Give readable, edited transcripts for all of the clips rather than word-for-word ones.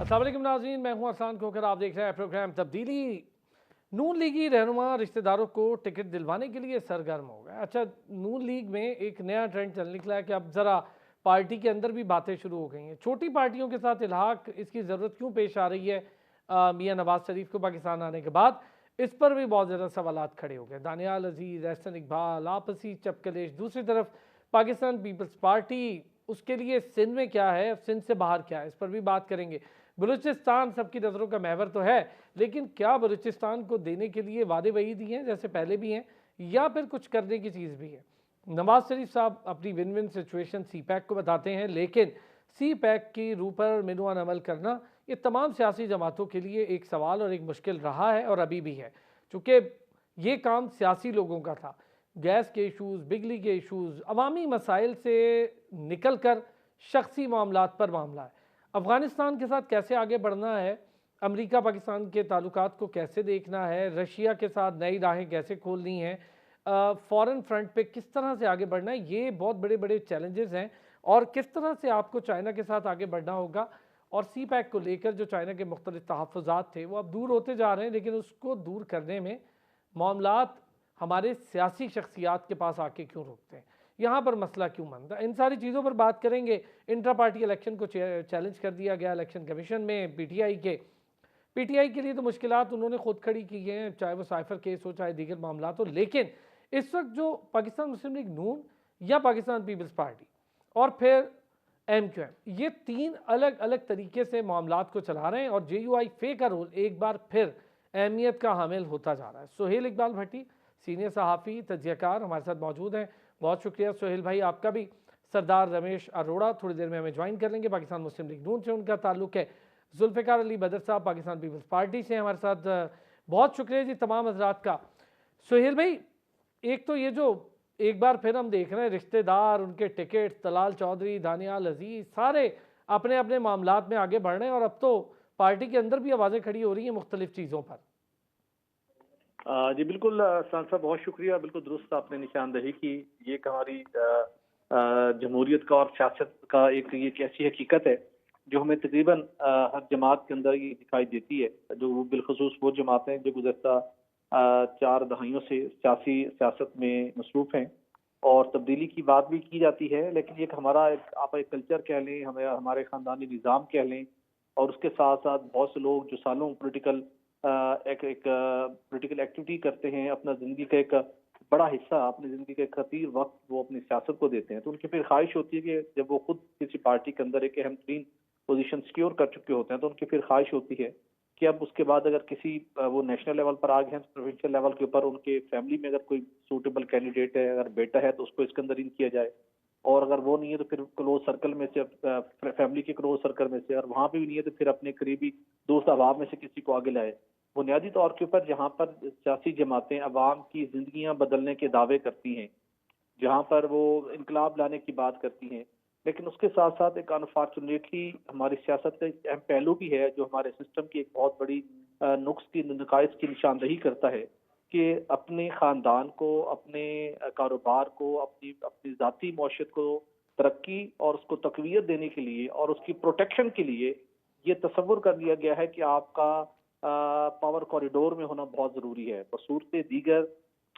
अस्सलाम वालेकुम नाज़रीन, मैं हूं अरसान खोकर। आप देख रहे हैं प्रोग्राम तब्दीली। नून लीगी रहनुमा रिश्तेदारों को टिकट दिलवाने के लिए सरगर्म हो गए। अच्छा, नून लीग में एक नया ट्रेंड चल निकला है कि अब ज़रा पार्टी के अंदर भी बातें शुरू हो गई हैं। छोटी पार्टियों के साथ इल्हाक इसकी ज़रूरत क्यों पेश आ रही है मियां नवाज शरीफ को पाकिस्तान आने के बाद, इस पर भी बहुत ज़्यादा सवालात खड़े हो गए। दानियाल अजीज़, एहसन इकबाल, आपसी चपकलेश। दूसरी तरफ पाकिस्तान पीपल्स पार्टी, उसके लिए सिंध में क्या है, सिंध से बाहर क्या है, इस पर भी बात करेंगे। बलूचिस्तान सबकी नज़रों का महवर तो है, लेकिन क्या बलूचिस्तान को देने के लिए वादे वही दिए हैं जैसे पहले भी हैं, या फिर कुछ करने की चीज़ भी है? नवाज शरीफ साहब अपनी विन विन सिचुएशन सी पैक को बताते हैं, लेकिन सी पैक की रूह पर मिनुआन अमल करना ये तमाम सियासी जमातों के लिए एक सवाल और एक मुश्किल रहा है और अभी भी है, चूँकि ये काम सियासी लोगों का था। गैस के इशूज़, बिजली के इशूज़, अवामी मसाइल से निकल कर शख्सी मामलात पर मामला है। अफ़गानिस्तान के साथ कैसे आगे बढ़ना है, अमेरिका पाकिस्तान के ताल्लुकात को कैसे देखना है, रशिया के साथ नई राहें कैसे खोलनी हैं, फ़ॉरेन फ्रंट पे किस तरह से आगे बढ़ना है, ये बहुत बड़े बड़े चैलेंजेस हैं। और किस तरह से आपको चाइना के साथ आगे बढ़ना होगा, और सी पैक को लेकर जो चाइना के मुख्तलिफ तहफ़्फ़ुज़ात थे वो अब दूर होते जा रहे हैं, लेकिन उसको दूर करने में मामलात हमारे सियासी शख्सियात के पास आके क्यों रुकते हैं, यहाँ पर मसला क्यों बनता है, इन सारी चीज़ों पर बात करेंगे। इंट्रा पार्टी इलेक्शन को चैलेंज कर दिया गया इलेक्शन कमीशन में पीटीआई के लिए तो मुश्किलात उन्होंने खुद खड़ी की हैं, चाहे वो साइफर केस हो, चाहे दीगर मामला हो। लेकिन इस वक्त जो पाकिस्तान मुस्लिम लीग नून या पाकिस्तान पीपल्स पार्टी और फिर एमक्यूएम, ये तीन अलग अलग तरीके से मामलात को चला रहे हैं, और जेयूआई फे का रोल एक बार फिर अहमियत का हामिल होता जा रहा है। सुहेल इकबाल भट्टी, सीनियर सहाफ़ी तजज़ियाकार, हमारे साथ मौजूद हैं। बहुत शुक्रिया सुहेल भाई आपका भी। सरदार रमेश अरोड़ा थोड़ी देर में हमें ज्वाइन कर लेंगे, पाकिस्तान मुस्लिम लीग नून से उनका ताल्लुक है। जुल्फ़िकार अली बदर साहब पाकिस्तान पीपल्स पार्टी से हमारे साथ। बहुत शुक्रिया जी तमाम हजरात का। सुहेल भाई, एक तो ये जो एक बार फिर हम देख रहे हैं रिश्तेदार, उनके टिकट, तलाल चौधरी, दानियाल अजीज, सारे अपने अपने मामलात में आगे बढ़ रहे हैं, और अब तो पार्टी के अंदर भी आवाज़ें खड़ी हो रही हैं मुख्तलिफ चीज़ों पर। जी बिल्कुल साहब, बहुत शुक्रिया। बिल्कुल दुरुस्त आपने निशानदही की। ये एक हमारी जमहूरियत का और सियासत का ये एक ऐसी हकीकत है जो हमें तकरीबन हर जमात के अंदर ये दिखाई देती है, जो बिलखसूस वो जमातें हैं जो गुज़श्ता 4 दहाइयों से सियासत में मसरूफ़ हैं, और तब्दीली की बात भी की जाती है। लेकिन ये हमारा आप एक कल्चर कह लें, हमें हमारे ख़ानदानी निज़ाम कह लें, और उसके साथ साथ बहुत से लोग जो सालों पोलिटिकल एक पॉलिटिकल एक्टिविटी करते हैं, अपना ज़िंदगी का एक बड़ा हिस्सा, अपनी ज़िंदगी का एक खतीर वक्त वो अपनी सियासत को देते हैं, तो उनकी फिर ख्वाहिश होती है कि जब वो खुद किसी पार्टी के अंदर एक अहम तरीन पोजीशन सिक्योर कर चुके होते हैं, तो उनकी फिर ख्वाहिश होती है कि अब उसके बाद अगर किसी वो नेशनल लेवल पर आ गए हैं, प्रोविंशियल लेवल के ऊपर उनके फैमिली में अगर कोई सूटेबल कैंडिडेट है, अगर बेटा है तो उसको इसके अंदर इन किया जाए, और अगर वो नहीं है तो फिर क्लोज सर्कल में से, फैमिली के क्लोज सर्कल में से, और वहां पे भी नहीं है तो फिर अपने करीबी दोस्त अहबाब में से किसी को आगे लाए। बुनियादी तौर के ऊपर जहाँ पर सियासी जमातें अवाम की जिंदगियां बदलने के दावे करती हैं, जहाँ पर वो इनकलाब लाने की बात करती हैं, लेकिन उसके साथ साथ एक अनफॉर्चुनेटली हमारी सियासत का एक अहम पहलू भी है जो हमारे सिस्टम की एक बहुत बड़ी नुक्स की नकाइज की निशानदही करता है कि अपने खानदान को, अपने कारोबार को, अपनी अपनी ज़ाती मौशियत को तरक्की और उसको तकवीत देने के लिए और उसकी प्रोटेक्शन के लिए ये तस्वुर कर लिया गया है कि आपका पावर कॉरिडोर में होना बहुत ज़रूरी है। बसूरत दीगर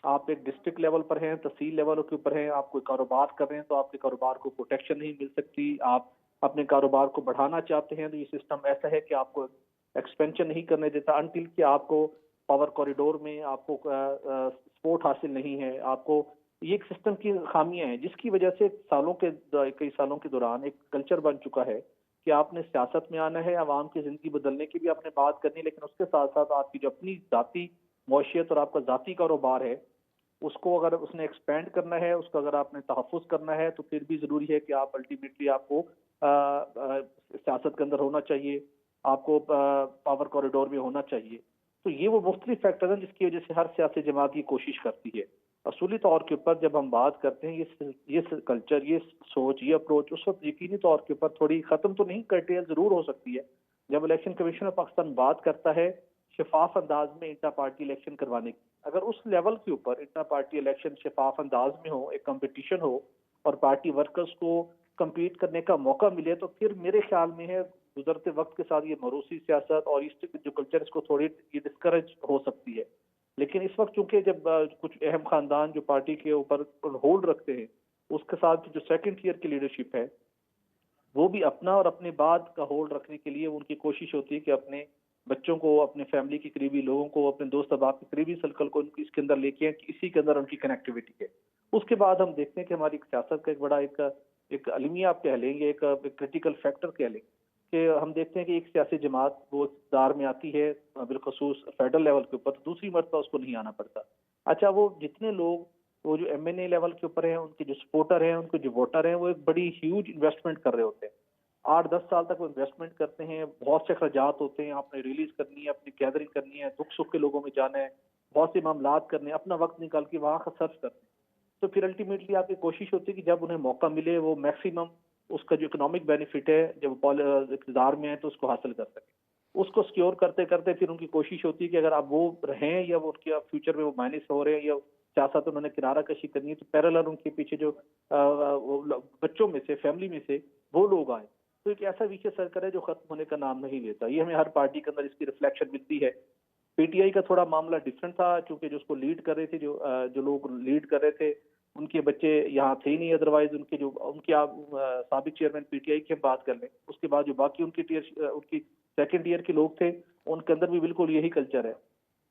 आप एक डिस्ट्रिक्ट लेवल पर हैं, तहसील लेवल के ऊपर हैं, आप कोई कारोबार कर रहे हैं तो आपके कारोबार को प्रोटेक्शन नहीं मिल सकती। आप अपने कारोबार को बढ़ाना चाहते हैं तो ये सिस्टम ऐसा है कि आपको एक्सपेंशन नहीं करने देता अनटिल कि आपको पावर कॉरिडोर में आपको सपोर्ट हासिल नहीं है। आपको ये एक सिस्टम की खामियां हैं जिसकी वजह से कई सालों के दौरान एक कल्चर बन चुका है कि आपने सियासत में आना है, आवाम की जिंदगी बदलने की भी आपने बात करनी है, लेकिन उसके साथ साथ आपकी जो अपनी जाती मौशियत और आपका जाती कारोबार है उसको अगर उसने एक्सपेंड करना है, उसका अगर आपने तहफ़्फ़ुज़ करना है, तो फिर भी ज़रूरी है कि आप अल्टीमेटली आपको सियासत के अंदर होना चाहिए, आपको पावर कॉरिडोर में होना चाहिए। तो ये वो मुख्तलिफ फैक्टर हैं जिसकी वजह से हर सियासी जमात ये कोशिश करती है। असूली तौर के ऊपर जब हम बात करते हैं ये कल्चर, ये सोच, ये अप्रोच उस वक्त यकीनी तौर के ऊपर थोड़ी ख़त्म तो नहीं, कर्टेल ज़रूर हो सकती है जब इलेक्शन कमीशन ऑफ पाकिस्तान बात करता है शफाफ अंदाज में इंटर पार्टी इलेक्शन करवाने की। अगर उस लेवल के ऊपर इंटर पार्टी इलेक्शन शफाफ अंदाज में हो, एक कंपटीशन हो और पार्टी वर्कर्स को compete करने का मौका मिले, तो फिर मेरे ख्याल में है गुजरते वक्त के साथ ये मरूसी सियासत और इस जो कल्चर इसको थोड़ी ये डिस्करेज हो सकती है। लेकिन इस वक्त चूंकि जब कुछ अहम खानदान जो पार्टी के ऊपर होल्ड रखते हैं, उसके साथ जो सेकंड ईयर की लीडरशिप है वो भी अपना और अपने बाद का होल्ड रखने के लिए उनकी कोशिश होती है कि अपने बच्चों को, अपने फैमिली के करीबी लोगों को, अपने दोस्त अहबाब के करीबी सर्कल को उनकी इसके अंदर लेके आए कि इसी के अंदर उनकी कनेक्टिविटी है। उसके बाद हम देखते हैं कि हमारी सियासत का एक बड़ा एक अलमिया आप कह लेंगे, एक क्रिटिकल फैक्टर कह लेंगे कि हम देखते हैं कि एक सियासी जमात वो इक़्तिदार में आती है बिलखसूस फेडरल लेवल के ऊपर, तो दूसरी मरतबा उसको नहीं आना पड़ता। अच्छा, वो जितने लोग वो जो एमएनए लेवल के ऊपर हैं, उनके जो सपोर्टर हैं, उनके जो वोटर हैं, वो एक बड़ी ह्यूज इन्वेस्टमेंट कर रहे होते हैं। 8-10 साल तक वो इन्वेस्टमेंट करते हैं, बहुत से अखराजात होते हैं, आपने रिलीज करनी है, अपनी गैदरिंग करनी है, दुख सुख के लोगों में जाना है, बहुत से मामलात करने हैं, अपना वक्त निकाल के वहाँ का सर्च करते हैं। तो फिर अल्टीमेटली आपकी कोशिश होती है कि जब उन्हें मौका मिले वो मैक्सिमम उसका जो इकोनॉमिक बेनिफिट है, जब इक़्तिदार में है तो उसको हासिल कर सकें। उसको सिक्योर करते-करते फिर उनकी कोशिश होती है कि अगर अब वो रहें या वो उनके फ्यूचर में वो माइनस हो रहे हैं या सियासत उन्होंने किनारा कशी करनी है, तो पैरेलल उनके पीछे जो बच्चों में से, फैमिली में से वो लोग आए। तो एक ऐसा विशेष सर्कल है जो खत्म होने का नाम नहीं लेता। ये हमें हर पार्टी के अंदर इसकी रिफ्लेक्शन मिलती है। पीटीआई का थोड़ा मामला डिफरेंट था, क्योंकि जो उसको लीड कर रहे थे, जो लोग लीड कर रहे थे, उनके बच्चे यहाँ थे ही नहीं। अदरवाइज उनके आप साबिक चेयरमैन पीटीआई की हम बात कर लें, उसके बाद जो बाकी उनकी सेकंड ईयर के लोग थे, उनके अंदर भी बिल्कुल यही कल्चर है।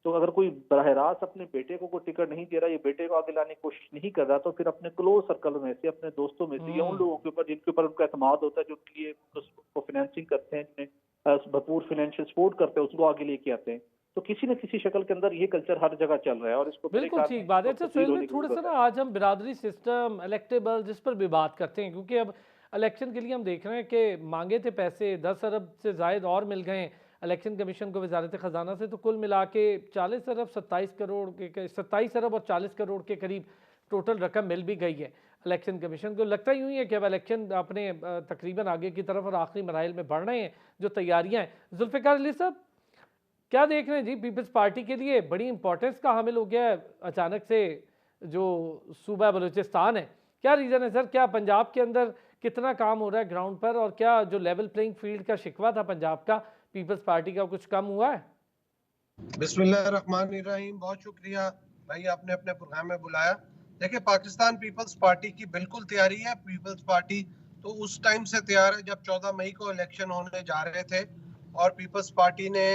तो अगर कोई बराह रास्त अपने बेटे को कोई टिकट नहीं दे रहा, ये बेटे को आगे लाने की कोशिश नहीं कर रहा, तो फिर अपने क्लोज सर्कल में से, अपने दोस्तों में से या उन लोगों के ऊपर जिनके ऊपर उनका एतमाद होता है, जो उनके लिए उसको फाइनेंसिंग करते हैं, जिन्हें भरपूर फाइनेंशियल सपोर्ट करते हैं, उसको आगे लेके आते हैं। तो किसी न किसी शक्ल के अंदर ये कल्चर हर जगह चल रहा है और इसको मेरे बिल्कुल ख्याल में ठीक बात है। अच्छा तब्दील सुहेल भाई, होने की थोड़ा सा जरूरत ना है। आज हम बिरादरी सिस्टम, इलेक्टेबल, जिस पर भी बात करते हैं, क्योंकि अब इलेक्शन के लिए हम देख रहे हैं कि मांगे थे पैसे 10 अरब से जायद और मिल गए इलेक्शन कमीशन को वजारत ख़जाना से, तो कुल मिला के 40 अरब 27 करोड़ के 27 अरब और 40 करोड़ के करीब टोटल रकम मिल भी गई है इलेक्शन कमीशन को। लगता यूँ ही है कि अब इलेक्शन अपने तकरीबन आगे की तरफ और आखिरी मराइल में बढ़ रहे हैं, जो तैयारियाँ हैं। जुल्फ़िकार अली साहब, क्या देख रहे हैं जी, पीपल्स पार्टी के लिए बड़ी इंपॉर्टेंस का हामिल हो गया है अचानक से जो सूबा बलूचिस्तान है? क्या रीज़न है सर? क्या पंजाब के अंदर कितना काम हो रहा है ग्राउंड पर, और क्या जो लेवल प्लेइंग फील्ड का शिकवा था पंजाब का, पीपल्स पार्टी का, कुछ कम हुआ है? बिस्मिल्लाहिर्रहमानिर्रहीम। बहुत शुक्रिया भाई, आपने अपने प्रोग्राम में बुलाया। देखिए, पाकिस्तान पीपल्स पार्टी की बिल्कुल तैयारी है। पीपल्स पार्टी तो उस टाइम से तैयार है जब 14 मई को इलेक्शन होने जा रहे थे, और पीपल्स पार्टी ने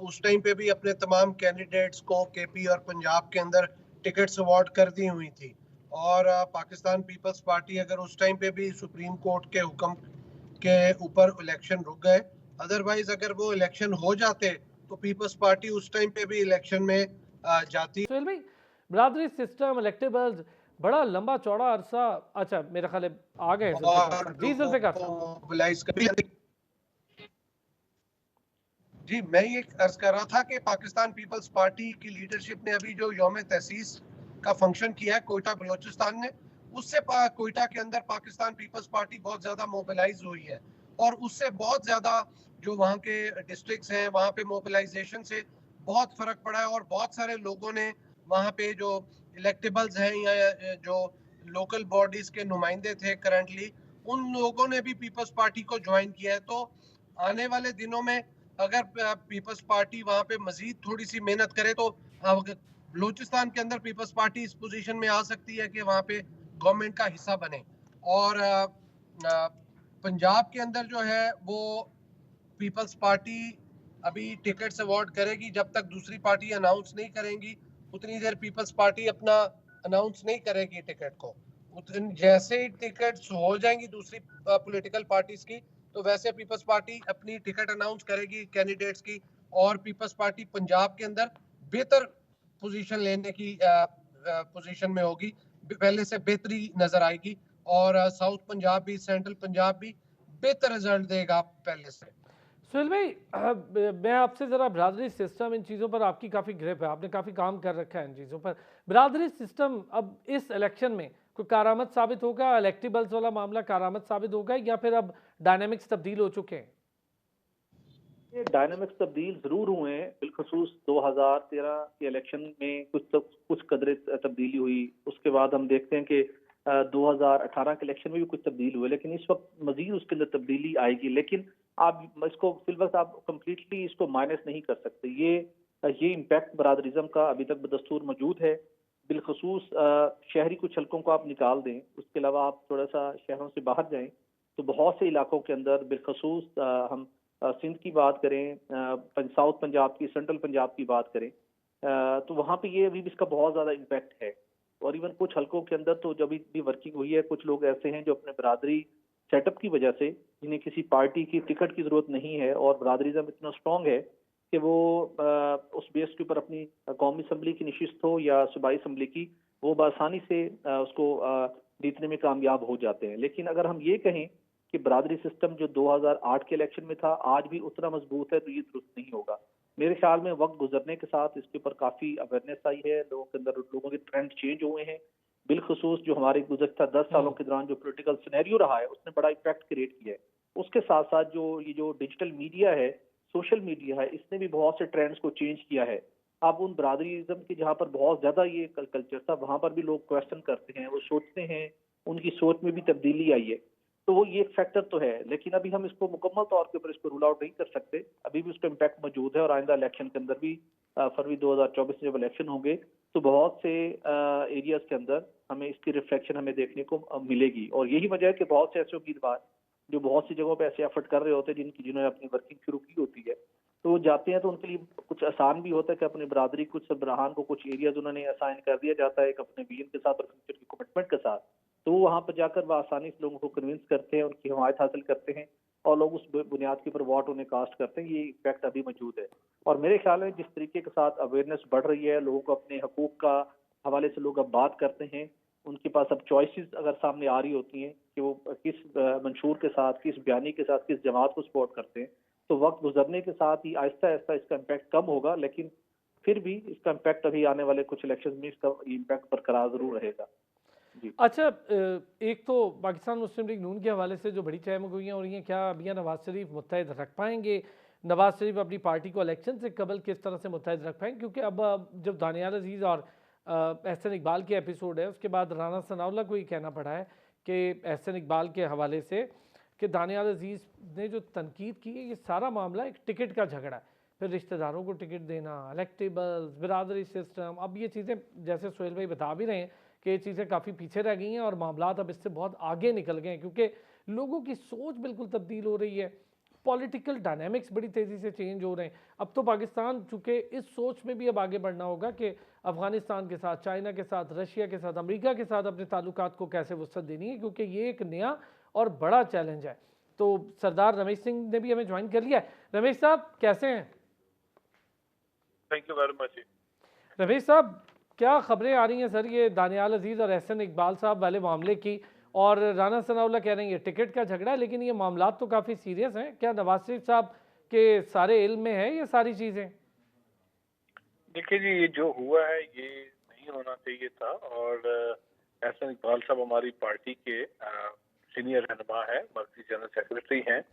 उस टाइम पे भी अपने तमाम कैंडिडेट्स को केपी और पंजाब के अंदर टिकट्स अवार्ड कर दी हुई थी। और पाकिस्तान पीपल्स पार्टी अगर उस टाइम पे भी सुप्रीम कोर्ट के हुक्म के ऊपर इलेक्शन रुक गए, अदरवाइज अगर वो इलेक्शन हो जाते तो पीपल्स पार्टी उस टाइम पे भी इलेक्शन में जाती। सुहेल भाई, बिरादरी सिस्टम, इलेक्टेबल्स, बड़ा लंबा चौड़ा अरसा, अच्छा मेरा ख्याल है आ गए जुल्फ़िकार और साहब। जी लोगों जुल्फ़िकार को साहब। मोबिलाइज कर। जी, मैं ये अर्ज कर रहा था कि पाकिस्तान पीपल्स पार्टी की लीडरशिप ने अभी जो यौम तहसीस का फंक्शन किया है कोयटा बलोचिस्तान ने, उससे कोयटा के अंदर पाकिस्तान पीपल्स पार्टी बहुत ज्यादा मोबिलाइज हुई है, और उससे बहुत ज्यादा जो वहाँ के डिस्ट्रिक्ट्स हैं वहाँ पे मोबिलाइजेशन से बहुत फर्क पड़ा है। और बहुत सारे लोगों ने वहाँ पे जो इलेक्टेबल्स हैं या जो लोकल बॉडीज के नुमाइंदे थे करंटली, उन लोगों ने भी पीपल्स पार्टी को ज्वाइन किया है। तो आने वाले दिनों में अगर पीपल्स पार्टी वहां पे मजीद थोड़ी सी मेहनत करे तो बलूचिस्तान के अंदर पीपल्स पार्टी इस पोजीशन में आ सकती है कि वहां पे गवर्नमेंट का हिस्सा बने। और पंजाब के अंदर जो है वो पीपल्स पार्टी अभी टिकट्स अवार्ड करेगी। जब तक दूसरी पार्टी अनाउंस नहीं करेंगी उतनी देर पीपल्स पार्टी अपना अनाउंस नहीं करेगी टिकट को। जैसे ही टिकट्स हो जाएंगी दूसरी पॉलिटिकल पार्टीज की, तो वैसे पीपल्स पार्टी अपनी टिकट अनाउंस करेगी कैंडिडेट्स की, और पीपल्स पार्टी पंजाब के अंदर बेहतर पोजीशन लेने की पोजीशन में होगी, पहले से बेहतरी नजर आएगी। और साउथ पंजाब भी, सेंट्रल पंजाब भी बेहतर रिजल्ट देगा पहले से। सुहेल भाई, मैं आपसे ज़रा बिरादरी सिस्टम, इन चीज़ों पर आपकी काफ़ी ग्रिप है, आपने काफ़ी काम कर रखा है इन चीज़ों पर। बिरादरी सिस्टम अब इस इलेक्शन में कोई कारआमद साबित होगा? इलेक्टेबल्स वाला मामला कारआमद साबित होगा, या फिर अब डायनामिक्स तब्दील हो चुके हैं? ये डायनामिक्स तब्दील जरूर हुए हैं, बिलखसूस 2013 के इलेक्शन में कुछ कदरे तब्दीली हुई। उसके बाद हम देखते हैं कि 2018 के इलेक्शन में भी कुछ तब्दील हुए, लेकिन इस वक्त मजीद उसके अंदर तब्दीली आएगी। लेकिन आप इसको फिलवक्त आप कंप्लीटली इसको माइनस नहीं कर सकते। ये इम्पैक्ट बरादरिज्म का अभी तक बदस्तूर मौजूद है। बिलखसूस शहरी कुछ हलकों को आप निकाल दें, उसके अलावा आप थोड़ा सा शहरों से बाहर जाएं तो बहुत से इलाकों के अंदर बिलखसूस हम सिंध की बात करें, साउथ पंजाब की, सेंट्रल पंजाब की बात करें, तो वहाँ पे ये अभी भी इसका बहुत ज्यादा इम्पैक्ट है। और इवन कुछ हलकों के अंदर तो जब भी वर्किंग हुई है, कुछ लोग ऐसे हैं जो अपने बरादरी सेटअप की वजह से, जिन्हें किसी पार्टी की टिकट की जरूरत नहीं है और बरादरिज्म इतना स्ट्रांग है कि वो उस बेस के ऊपर अपनी कौमी असम्बली की नशिस्त हो या सूबाई असम्बली की, वो बआसानी से उसको जीतने में कामयाब हो जाते हैं। लेकिन अगर हम ये कहें कि बरादरी सिस्टम जो 2008 के इलेक्शन में था आज भी उतना मजबूत है, तो ये दुरुस्त नहीं होगा। मेरे ख्याल में वक्त गुजरने के साथ इसके ऊपर काफी अवेयरनेस आई है, लोगों के अंदर, लोगों के ट्रेंड चेंज हुए हैं। बिलखसूस जो हमारे गुज़श्ता 10 सालों के दौरान जो पॉलिटिकल सिनेरियो रहा है उसने बड़ा इम्पैक्ट क्रिएट किया है। उसके साथ साथ जो डिजिटल मीडिया है, सोशल मीडिया है, इसने भी बहुत से ट्रेंड्स को चेंज किया है। अब उन बरादरीज़्म की जहाँ पर बहुत ज्यादा ये कल्चर था, वहां पर भी लोग क्वेश्चन करते हैं, वो सोचते हैं, उनकी सोच में भी तब्दीली आई है। तो वो ये एक फैक्टर तो है, लेकिन अभी हम इसको मुकम्मल तौर के ऊपर इसको रूल आउट नहीं कर सकते। अभी भी उसका इम्पैक्ट मौजूद है और आइंदा इलेक्शन के अंदर भी फरवरी 2024 में जब इलेक्शन होंगे तो बहुत से एरियाज के अंदर हमें इसकी रिफ्लेक्शन हमें देखने को मिलेगी। और यही वजह है कि बहुत से ऐसे उम्मीदवार जो बहुत सी जगहों पे ऐसे एफर्ट कर रहे होते हैं, जिन्होंने अपनी वर्किंग शुरू की होती है, तो वो जाते हैं तो उनके लिए कुछ आसान भी होता है कि अपनी बरादरी कुछ सरबराहान को कुछ एरियाज उन्होंने असाइन कर दिया जाता है एक अपने विजन के साथ और फ्यूचर की कमिटमेंट के साथ। तो वो वहां पर जाकर वह आसानी से लोगों को कन्विंस करते हैं, उनकी हिमायत हासिल करते हैं और लोग उस बुनियाद के ऊपर वोट उन्हें कास्ट करते हैं। ये इफेक्ट अभी मौजूद है। और मेरे ख्याल में जिस तरीके के साथ अवेयरनेस बढ़ रही है, लोगों को अपने हकूक का हवाले से लोग अब बात करते हैं, उनके पास अब चॉइसेस अगर सामने आ रही होती हैं कि वो किस मंशूर के साथ, किस बयानी के साथ, किस जमात को सपोर्ट करते हैं, तो वक्त गुजरने के साथ ही आहिस्ता आहिस्ता इसका इम्पैक्ट कम होगा, लेकिन फिर भी इसका इम्पैक्ट अभी आने वाले कुछ इलेक्शन में इसका इम्पैक्ट बरकरार जरूर रहेगा। जी। अच्छा, एक तो पाकिस्तान मुस्लिम लीग नून के हवाले से जो बड़ी चहमगोइयाँ हो रही हैं, क्या अब नवाज शरीफ मुत्तहद रख पाएंगे? नवाज शरीफ अपनी पार्टी को इलेक्शन से कबल किस तरह से मुत्तहद रख पाएंगे? क्योंकि अब जब दानियाल अजीज़ और एहसन इकबाल के एपिसोड है, उसके बाद राना सनाउल्लाह को ये कहना पड़ा है कि एहसन इकबाल के हवाले से कि दानियाल अजीज़ ने जो तनकीद की है, ये सारा मामला एक टिकट का झगड़ा है। फिर रिश्तेदारों को टिकट देना, इलेक्टेबल्स, बिरादरी सिस्टम, अब ये चीज़ें जैसे सोहेल भाई बता भी रहे हैं कि ये चीज़ें काफ़ी पीछे रह गई हैं और मामलात अब इससे बहुत आगे निकल गए हैं, क्योंकि लोगों की सोच बिल्कुल तब्दील हो रही है। पॉलिटिकल डायनामिक्स बड़ी तेज़ी से चेंज हो रहे हैं। अब तो पाकिस्तान चूँकि इस सोच में भी अब आगे बढ़ना होगा कि अफ़गानिस्तान के साथ, चाइना के साथ, रशिया के साथ, अमेरिका के साथ अपने ताल्लुकात को कैसे वसअत देनी है, क्योंकि ये एक नया और बड़ा चैलेंज है। तो सरदार रमेश सिंह ने भी हमें ज्वाइन कर लिया है। रमेश साहब कैसे हैं? Thank you very much. Ramesh साहब, क्या खबरें आ रही हैं सर ये दानियाल अजीज़ और एहसन इकबाल साहब वाले मामले की, और राना सनाउल्लाह कह रहे हैं ये टिकट का झगड़ा है, लेकिन ये मामला तो काफ़ी सीरियस हैं। क्या नवाज शरीफ साहब के सारे इल्म में है ये सारी चीज़ें? देखिए जी, ये जो हुआ है ये नहीं होना चाहिए था। और एहसन इकबाल साहब हमारी पार्टी के सीनियर रहनुमा है, मर्कजी जनरल सेक्रेटरी हैं।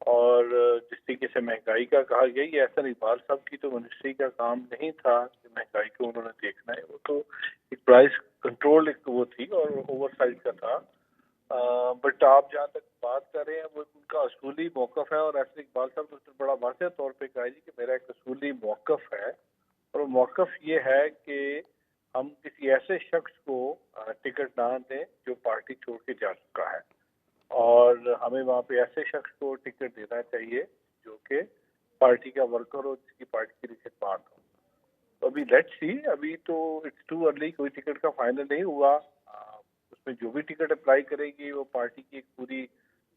और जिस तरीके से महंगाई का कहा गया, ये एहसन इकबाल साहब की तो मिनिस्ट्री का काम नहीं था कि महंगाई को उन्होंने देखना है। वो तो एक प्राइस कंट्रोल एक वो थी और ओवरसाइट का था। बट आप जहाँ तक बात कर रहे हैं, वो उनका असूली मौकफ है। और एहसन इकबाल साहब तो उसने बड़ा वाज़ेह तौर पे कहा जी कि मेरा एक असूली मौकफ है, और वो मौकफ ये है कि हम किसी ऐसे शख्स को टिकट ना दें जो पार्टी छोड़ के जा चुका है, और हमें वहाँ पे ऐसे शख्स को टिकट देना चाहिए जो कि पार्टी का वर्कर हो, जिसकी पार्टी की लिए खिदमत हो। तो अभी लेट्स सी, अभी तो इट्स टू अर्ली, कोई टिकट का फाइनल नहीं हुआ। उसमें जो भी टिकट अप्लाई करेगी वो पार्टी की एक पूरी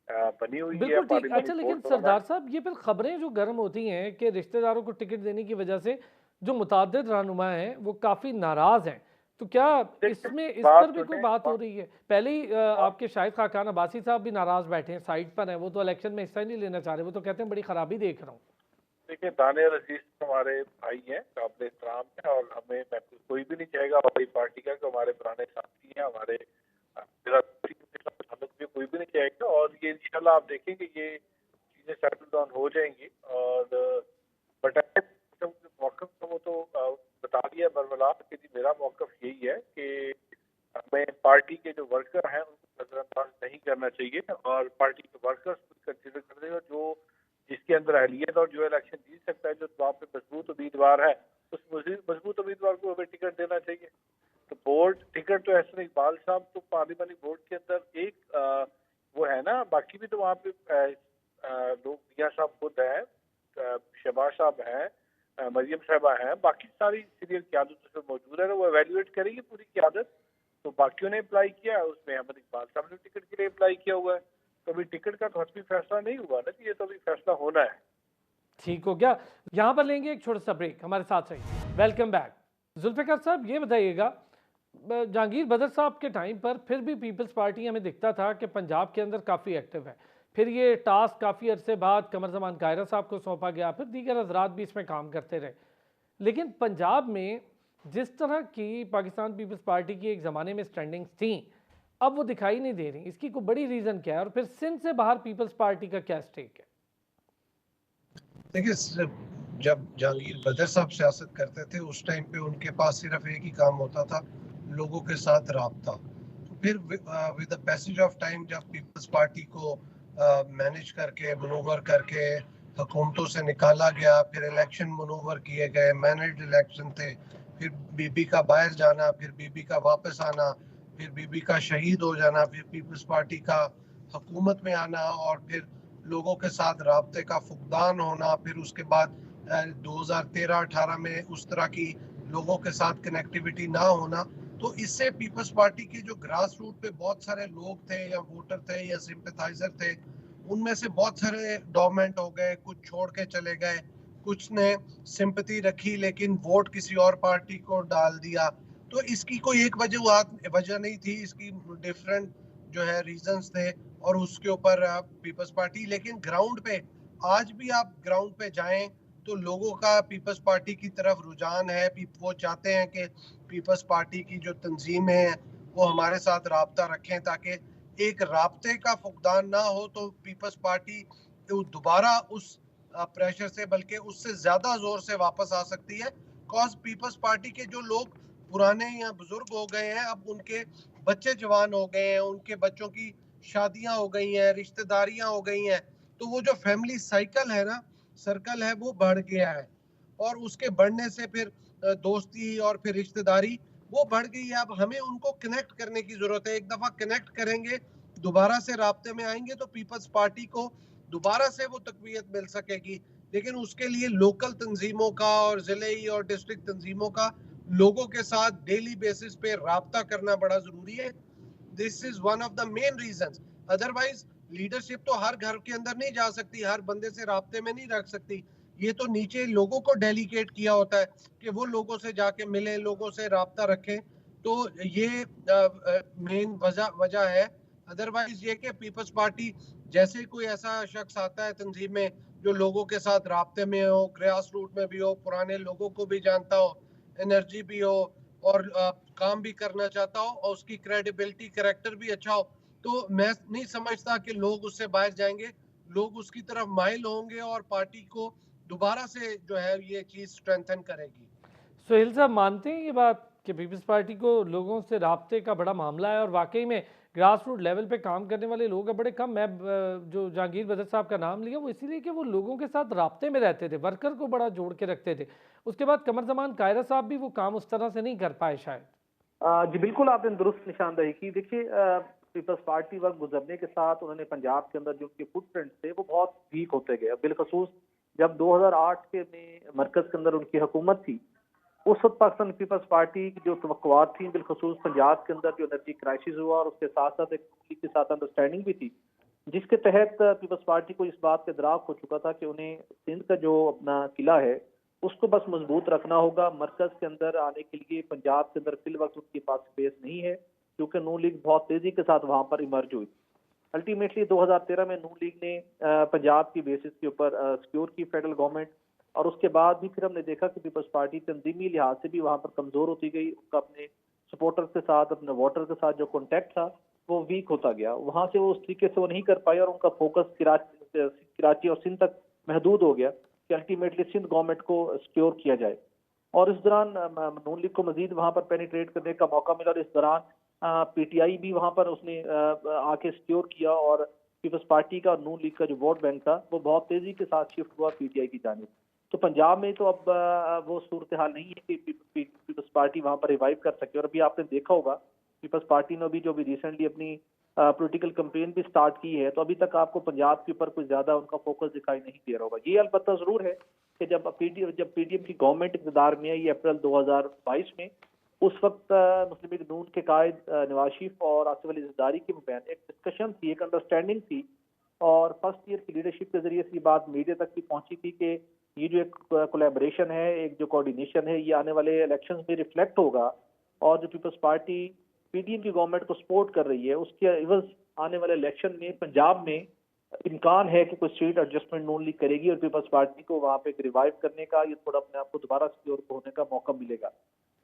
बनी हुई है बिल्कुल ठीक। पार्लियामेंट अच्छा, लेकिन रिपोर्ट। सरदार साहब ये फिर खबरें जो गर्म होती हैं कि रिश्तेदारों को टिकट देने की वजह से जो मुताद्दिद रहनुमा हैं वो काफ़ी नाराज़ हैं, तो क्या इसमें इस पर भी कोई बात हो रही है? पहले ही आपके शाहिद खाकान अब्बासी साहब भी नाराज़ बैठे हैं, साइड पर हैं, वो तो इलेक्शन में हिस्सा ही नहीं लेना चाह रहे, वो तो कहते हैं बड़ी खराबी देख रहा हूँ। देखिए, दानियाल अजीज हमारे भाई हैं, काबिल एहतराम है, और हमें महसूस कोई भी नहीं चाहेगा हमारी पार्टी का कि हमारे पुराने साथी हैं, हमारे ताल्लुक भी कोई भी नहीं चाहेगा। और ये इंशाल्लाह आप देखेंगे ये चीज़ें सेटल डाउन हो जाएंगी। और बट मौकफ तो वो तो बता दिया बरमला कि जी मेरा मौकफ यही है कि हमें पार्टी के जो वर्कर हैं उनको नजरअंदाज नहीं करना चाहिए, और पार्टी के वर्कर्स को कंसिडर करने का जो जिसके अंदर अहलियत और जो इलेक्शन जीत सकता है, जो वहाँ पे मजबूत उम्मीदवार है, उस मजबूत उम्मीदवार को हमें टिकट देना चाहिए। तो बोर्ड टिकट तो एहसन इकबाल साहब तो पार्लियामेंट बोर्ड के अंदर एक वो है ना, बाकी भी तो वहाँ पे लोग, मियां साहब खुद हैं, शहबाज साहब हैं, मरियम साहबा हैं, बाकी सारी सीनियर क्यादत उसमें मौजूद है, वो एवेल्युएट करेगी पूरी क्यादत। तो बाकियों ने अप्लाई किया, उसमें अहमद इकबाल साहब ने टिकट के लिए अप्लाई किया हुआ है। तो अभी टिकट का तो हतमी फैसला नहीं हुआ ना, ये तो अभी फैसला होना है। ठीक हो गया। यहाँ पर लेंगे एक छोटा सा ब्रेक, हमारे साथ रहिए। Welcome back. जुल्फिकार साहब ये बताइएगा, जहांगीर बदर साहब के टाइम पर फिर भी पीपल्स पार्टी हमें दिखता था कि पंजाब के अंदर काफ़ी एक्टिव है। फिर ये टास्क काफ़ी अरसे बाद कमर ज़मान कायरा साहब को सौंपा गया, फिर दीगर हजरात भी इसमें काम करते रहे। लेकिन पंजाब में जिस तरह की पाकिस्तान पीपल्स पार्टी की एक ज़माने में स्टैंडिंग्स थी, अब वो दिखाई नहीं दे रही। इसकी कोई बड़ी रीज़न क्या है, और फिर सिंध से बाहर पीपल्स पार्टी का क्या स्टेक है? देखिए, जब जहांगीर बदर साहब सियासत करते थे उस टाइम पे उनके पास सिर्फ एक ही काम होता था, लोगों के साथ राब्ता। तो फिर with the passage of time जब पीपल्स पार्टी को मैनेज करके मनूवर करके हुकूमतों से निकाला गया, फिर इलेक्शन मनूवर किए गए, मैनेज्ड इलेक्शन थे, फिर बीबी का बाहर जाना, फिर बीबी का वापस आना, फिर बीबी का शहीद हो जाना, फिर पीपल्स पार्टी का हुकूमत में आना, और फिर लोगों के साथ राब्ते का फुकदान होना, फिर उसके बाद 2013-18 में उस तरह की लोगों के साथ कनेक्टिविटी ना होना। तो इससे पीपल्स पार्टी के जो ग्रास रूट पे बहुत सारे लोग थे या वोटर थे या सिंपैथाइजर थे, उनमें से बहुत सारे डोरमेंट हो गए, कुछ छोड़ के चले गए, कुछ ने सिंपैथी रखी लेकिन वोट किसी और पार्टी को डाल दिया। तो इसकी कोई एक वजह नहीं थी, इसकी डिफरेंट जो है रीजंस थे, और उसके ऊपर पीपल्स पार्टी, लेकिन ग्राउंड पे आज भी आप ग्राउंड पे जाएं तो लोगों का पीपल्स पार्टी की तरफ रुझान है। वो चाहते हैं कि पीपल्स पार्टी की जो तंजीमें हैं वो हमारे साथ राब्ता रखें, ताकि एक राब्ते का फुकदान ना हो, तो पीपल्स पार्टी दोबारा उस प्रेशर से बल्कि उससे ज्यादा जोर से वापस आ सकती है। कॉज पीपल्स पार्टी के जो लोग पुराने या बुजुर्ग हो गए हैं, अब उनके बच्चे जवान हो गए हैं, उनके बच्चों की शादियां हो गई हैं, रिश्तेदारियां हो गई हैं, तो वो जो फैमिली साइकिल है ना, सर्कल है, वो बढ़ गया है, और उसके बढ़ने से फिर दोस्ती और फिर रिश्तेदारी वो बढ़ गई है। अब हमें उनको कनेक्ट करने की जरूरत है। एक दफा कनेक्ट करेंगे, दोबारा से राब्ते में आएंगे, तो पीपल्स पार्टी को दोबारा से वो तकवीयत मिल सकेगी। लेकिन उसके लिए लोकल तंजीमों का और जिले और डिस्ट्रिक्ट तंजीमों का लोगों के साथ डेली बेसिस पे राब्ता करना बड़ा जरूरी है। This is one of the main reasons. Otherwise leadership तो हर घर के अंदर नहीं जा सकती, हर बंदे से राब्ते में नहीं रख सकती। ये तो नीचे लोगों को डेलीकेट किया होता है कि वो लोगों से जाके मिले, लोगों से राब्ता रखें। तो ये मेन वजह है। अदरवाइज ये कि पीपल्स पार्टी जैसे कोई ऐसा शख्स आता है तंजीम में जो लोगों के साथ राब्ते में हो, ग्रास रूट में भी हो, पुराने लोगों को भी जानता हो, एनर्जी भी हो, और काम भी करना चाहता हो, और उसकी क्रेडिबिलिटी कैरेक्टर भी अच्छा हो, तो मैं नहीं समझता कि लोग उससे बाहर जाएंगे। लोग उसकी तरफ माइल होंगे और पार्टी को दोबारा से जो है ये चीज स्ट्रेंथन करेगी। सोहेल साहब मानते हैं ये बात कि पीपल्स पार्टी को लोगों से राब्ते का बड़ा मामला है, और वाकई में ग्रास रूट लेवल पे काम करने वाले लोग हैं बड़े कम। मैं जो जहांगीर बदर साहब का नाम लिया वो इसीलिए कि वो लोगों के साथ राब्ते में रहते थे, वर्कर को बड़ा जोड़ के रखते थे। उसके बाद कमर ज़मान कायरा साहब भी वो काम उस तरह से नहीं कर पाए शायद। जी बिल्कुल, आपने दुरुस्त निशानदेही की। देखिए, पीपल्स पार्टी वक्त गुजरने के साथ उन्होंने पंजाब के अंदर जो उनके फुटप्रिंट थे वो बहुत वीक होते गए। बिलखसूस जब 2008 के में मरकज के अंदर उनकी हुकूमत थी, उस वक्त पाकिस्तान पीपल्स पार्टी की जो तवक्कुआत थी, बिलखसूस पंजाब के अंदर जो एनर्जी क्राइसिस हुआ और उसके साथ साथ एक के साथ अंडरस्टैंडिंग भी थी, जिसके तहत पीपल्स पार्टी को इस बात का इदराक हो चुका था कि उन्हें सिंध का जो अपना किला है उसको बस मजबूत रखना होगा। मरकज के अंदर आने के लिए पंजाब के अंदर फिल वक्त उनके पास स्पेस नहीं है, क्योंकि नून लीग बहुत तेजी के साथ वहां पर इमर्ज हुई। अल्टीमेटली 2013 में नून लीग ने पंजाब की बेसिस के ऊपर सिक्योर की फेडरल गवर्नमेंट, और उसके बाद भी फिर हमने देखा कि पीपल्स पार्टी तंजीमी लिहाज से भी वहां पर कमजोर होती गई। उनका अपने सपोर्टर के साथ, अपने वोटर के साथ जो कॉन्टेक्ट था वो वीक होता गया। वहां से वो उस तरीके से वो नहीं कर पाए, और उनका फोकस कराची और सिंध तक महदूद हो गया कि अल्टीमेटली सिंध गवर्नमेंट को सिक्योर किया जाए। और इस दौरान नून लीग को मजीद वहां पर पेनिट्रेट करने का मौका मिला, और इस दौरान पीटीआई भी वहां पर उसने आके सिक्योर किया, और पीपल्स पार्टी का और नून लीग का जो वोट बैंक था वो बहुत तेजी के साथ शिफ्ट हुआ पीटीआई की जानिब। तो पंजाब में तो अब वो सूरत हाल नहीं है कि पीपल्स पार्टी वहां पर रिवाइव कर सके। और अभी आपने देखा होगा पीपल्स पार्टी ने अभी जो भी रिसेंटली अपनी पॉलिटिकल कैंपेन भी स्टार्ट की है, तो अभी तक आपको पंजाब के ऊपर कुछ ज्यादा उनका फोकस दिखाई नहीं दे रहा होगा। ये अलबत्ता जरूर है कि जब पीडीएम की गवर्नमेंट इक़्तिदार में आई अप्रैल 2022 में, उस वक्त मुस्लिम लीग नून के कायद नवाज शरीफ और आसिफ अली जरदारी के मबैन एक डिस्कशन थी, एक अंडरस्टैंडिंग थी, और फर्स्ट ईयर की लीडरशिप के जरिए से ये बात मीडिया तक भी पहुंची थी कि ये जो एक कोलैबोरेशन है, एक जो कोऑर्डिनेशन है, ये आने वाले इलेक्शंस में रिफ्लेक्ट होगा। और जो पीपल्स पार्टी पीडीएम की गवर्नमेंट को सपोर्ट कर रही है, उसके इवज आने वाले इलेक्शन में पंजाब में इम्कान है कि कोई सीट एडजस्टमेंट नून लीग करेगी और पीपल्स पार्टी को वहां पे रिवाइव करने का, ये थोड़ा अपने आप को दोबारा सिक्योर होने का मौका मिलेगा।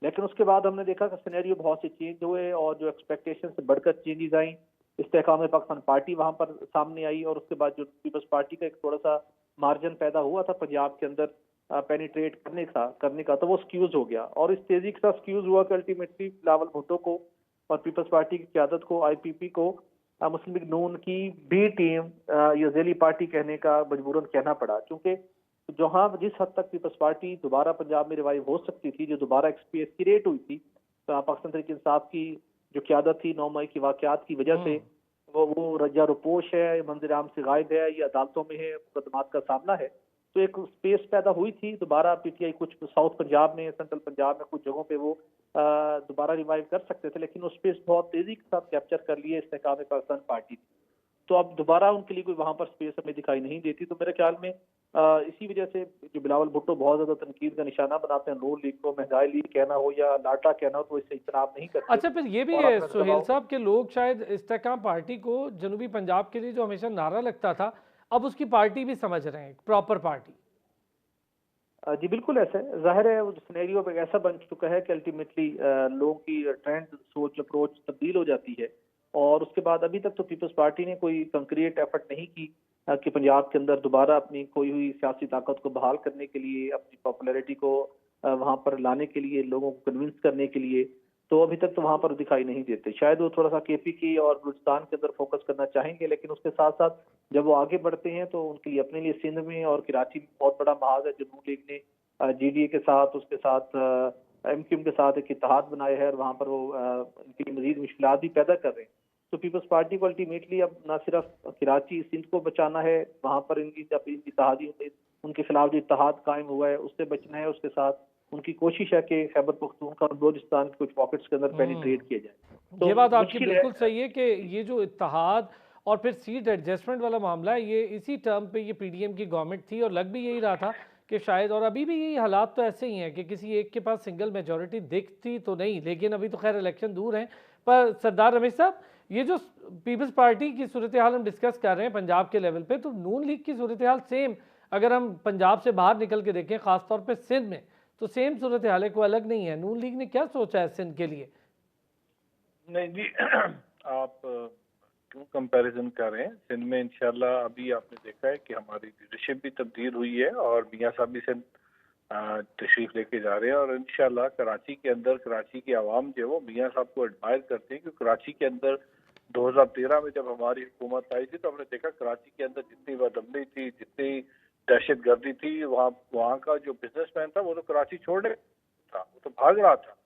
लेकिन उसके बाद हमने देखा कि सिनेरियो बहुत से चेंज हुए और जो एक्सपेक्टेशन से बढ़कर चेंजेस आई, इस्तेहकाम पाकिस्तान पार्टी वहां पर सामने आई, और उसके बाद जो पीपल्स पार्टी का एक थोड़ा सा मार्जिन पैदा हुआ था पंजाब के अंदर पेनिट्रेट करने का, तो वो स्क्यूज हो गया। और इस तेजी के साथ स्क्यूज हुआ कि अल्टीमेटली बिलावल भुट्टो को और पीपल्स पार्टी की क्यादत को, आईपीपी को, मुस्लिम लीग नून की बी टीम या ज़ेली पार्टी कहने का मजबूरन कहना पड़ा। क्योंकि जहां जिस हद तक पीपल्स पार्टी दोबारा पंजाब में रिवाइव हो सकती थी, जो दोबारा एक्सपीरेट हुई थी पाकिस्तान तहरीक इंसाफ की जो क्यादत थी 9 मई की वाकयात की वजह से, वो रजा रुपोश है, मंजर आम से गायब है, या अदालतों में है, मुकदमात का सामना है। तो एक स्पेस पैदा हुई थी दोबारा पीटीआई कुछ साउथ पंजाब में, सेंट्रल पंजाब में कुछ जगहों पे वो दोबारा रिवाइव कर सकते थे, लेकिन वो स्पेस बहुत तेजी के साथ कैप्चर कर लिए इस्तेहकाम पाकिस्तान पार्टी। तो अब दोबारा उनके लिए कोई वहां पर स्पेस हमें दिखाई नहीं देती। तो मेरे ख्याल में इसी वजह से जो बिलावल भुट्टो बहुत ज्यादा तनकीद का निशाना बनाते हैं, नून लीग को महंगाई लीग कहना हो या लाटा कहना हो, तो इससे इजतनाब नहीं करते। अच्छा, फिर ये भी और है अपना सुहेल दबाव साहब के लोग शायद इस्तेहकाम पार्टी को जनूबी पंजाब के लिए जो हमेशा नारा लगता था, अब उसकी पार्टी भी समझ रहे हैं, प्रॉपर पार्टी। जी बिल्कुल ऐसा है, जाहिर है वो सिनेरियो ऐसा बन चुका है कि अल्टीमेटली लोगों की ट्रेंड, सोच, अप्रोच तब्दील हो जाती है। और उसके बाद अभी तक तो पीपल्स पार्टी ने कोई कंक्रीट एफर्ट नहीं की कि पंजाब के अंदर दोबारा अपनी खोई हुई सियासी ताकत को बहाल करने के लिए, अपनी पॉपुलैरिटी को वहां पर लाने के लिए, लोगों को कन्विंस करने के लिए। तो अभी तक तो वहां पर दिखाई नहीं देते। शायद वो थोड़ा सा केपी की और बलूचिस्तान के अंदर फोकस करना चाहेंगे, लेकिन उसके साथ साथ जब वो आगे बढ़ते हैं तो उनके लिए अपने लिए सिंध में और कराची में बहुत बड़ा महाज है जो नून लीग ने जीडीए के साथ, उसके साथ एमक्यूएम के साथ एक इत्तेहाद बनाया है, और वहां पर वो इनकी मजीद मुश्किलात भी पैदा कर रहे हैं। तो पीपल्स पार्टी को अल्टीमेटली अब न सिर्फ कराची सिंध को बचाना है, वहां पर इनकी इत्तेहादी उनके खिलाफ जो इत्तेहाद कायम हुआ है उससे बचना है, उसके साथ उनकी कोशिश है कि खैबर पख्तूनख्वा और बलूचिस्तान के कुछ पॉकेट्स के अंदर पेनिट्रेट किया जाए। तो ये बात आपकी मुश्किल बिल्कुल सही है कि ये जो इत्तेहाद और फिर सीट एडजस्टमेंट वाला मामला है, ये इसी टर्म पे ये पीडीएम की गवर्नमेंट थी, और लग भी यही रहा था कि शायद, और अभी भी यही हालात तो ऐसे ही हैं कि किसी एक के पास सिंगल मेजॉरिटी दिखती तो नहीं, लेकिन अभी तो खैर इलेक्शन दूर हैं। पर सरदार रमेश साहब, ये जो पीपल्स पार्टी की सूरत हाल हम डिस्कस कर रहे हैं पंजाब के लेवल पे, तो नून लीग की सूरत हाल सेम, अगर हम पंजाब से बाहर निकल के देखें, खासतौर पर सिंध में, तो सेम सूरत हाल है, कोई अलग नहीं है। नून लीग ने क्या सोचा है सिंध के लिए? नहीं जी, आप क्यों कंपैरिजन कर रहे हैं? सिंध में इंशाल्लाह अभी आपने देखा है कि हमारी लीडरशिप भी तब्दील हुई है और मियाँ साहब भी सिंध तशरीफ लेके जा रहे हैं, और इंशाल्लाह कराची के अंदर कराची की आवाम जो है वो मियाँ साहब को एडमायर करते हैं। क्योंकि कराची के अंदर 2013 में जब हमारी हुकूमत आई थी तो हमने देखा कराची के अंदर जितनी बदअमनी थी, जितनी दहशत गर्दी थी, वहाँ का जो बिजनेसमैन था वो तो कराची छोड़ने था, वो तो भाग रहा था।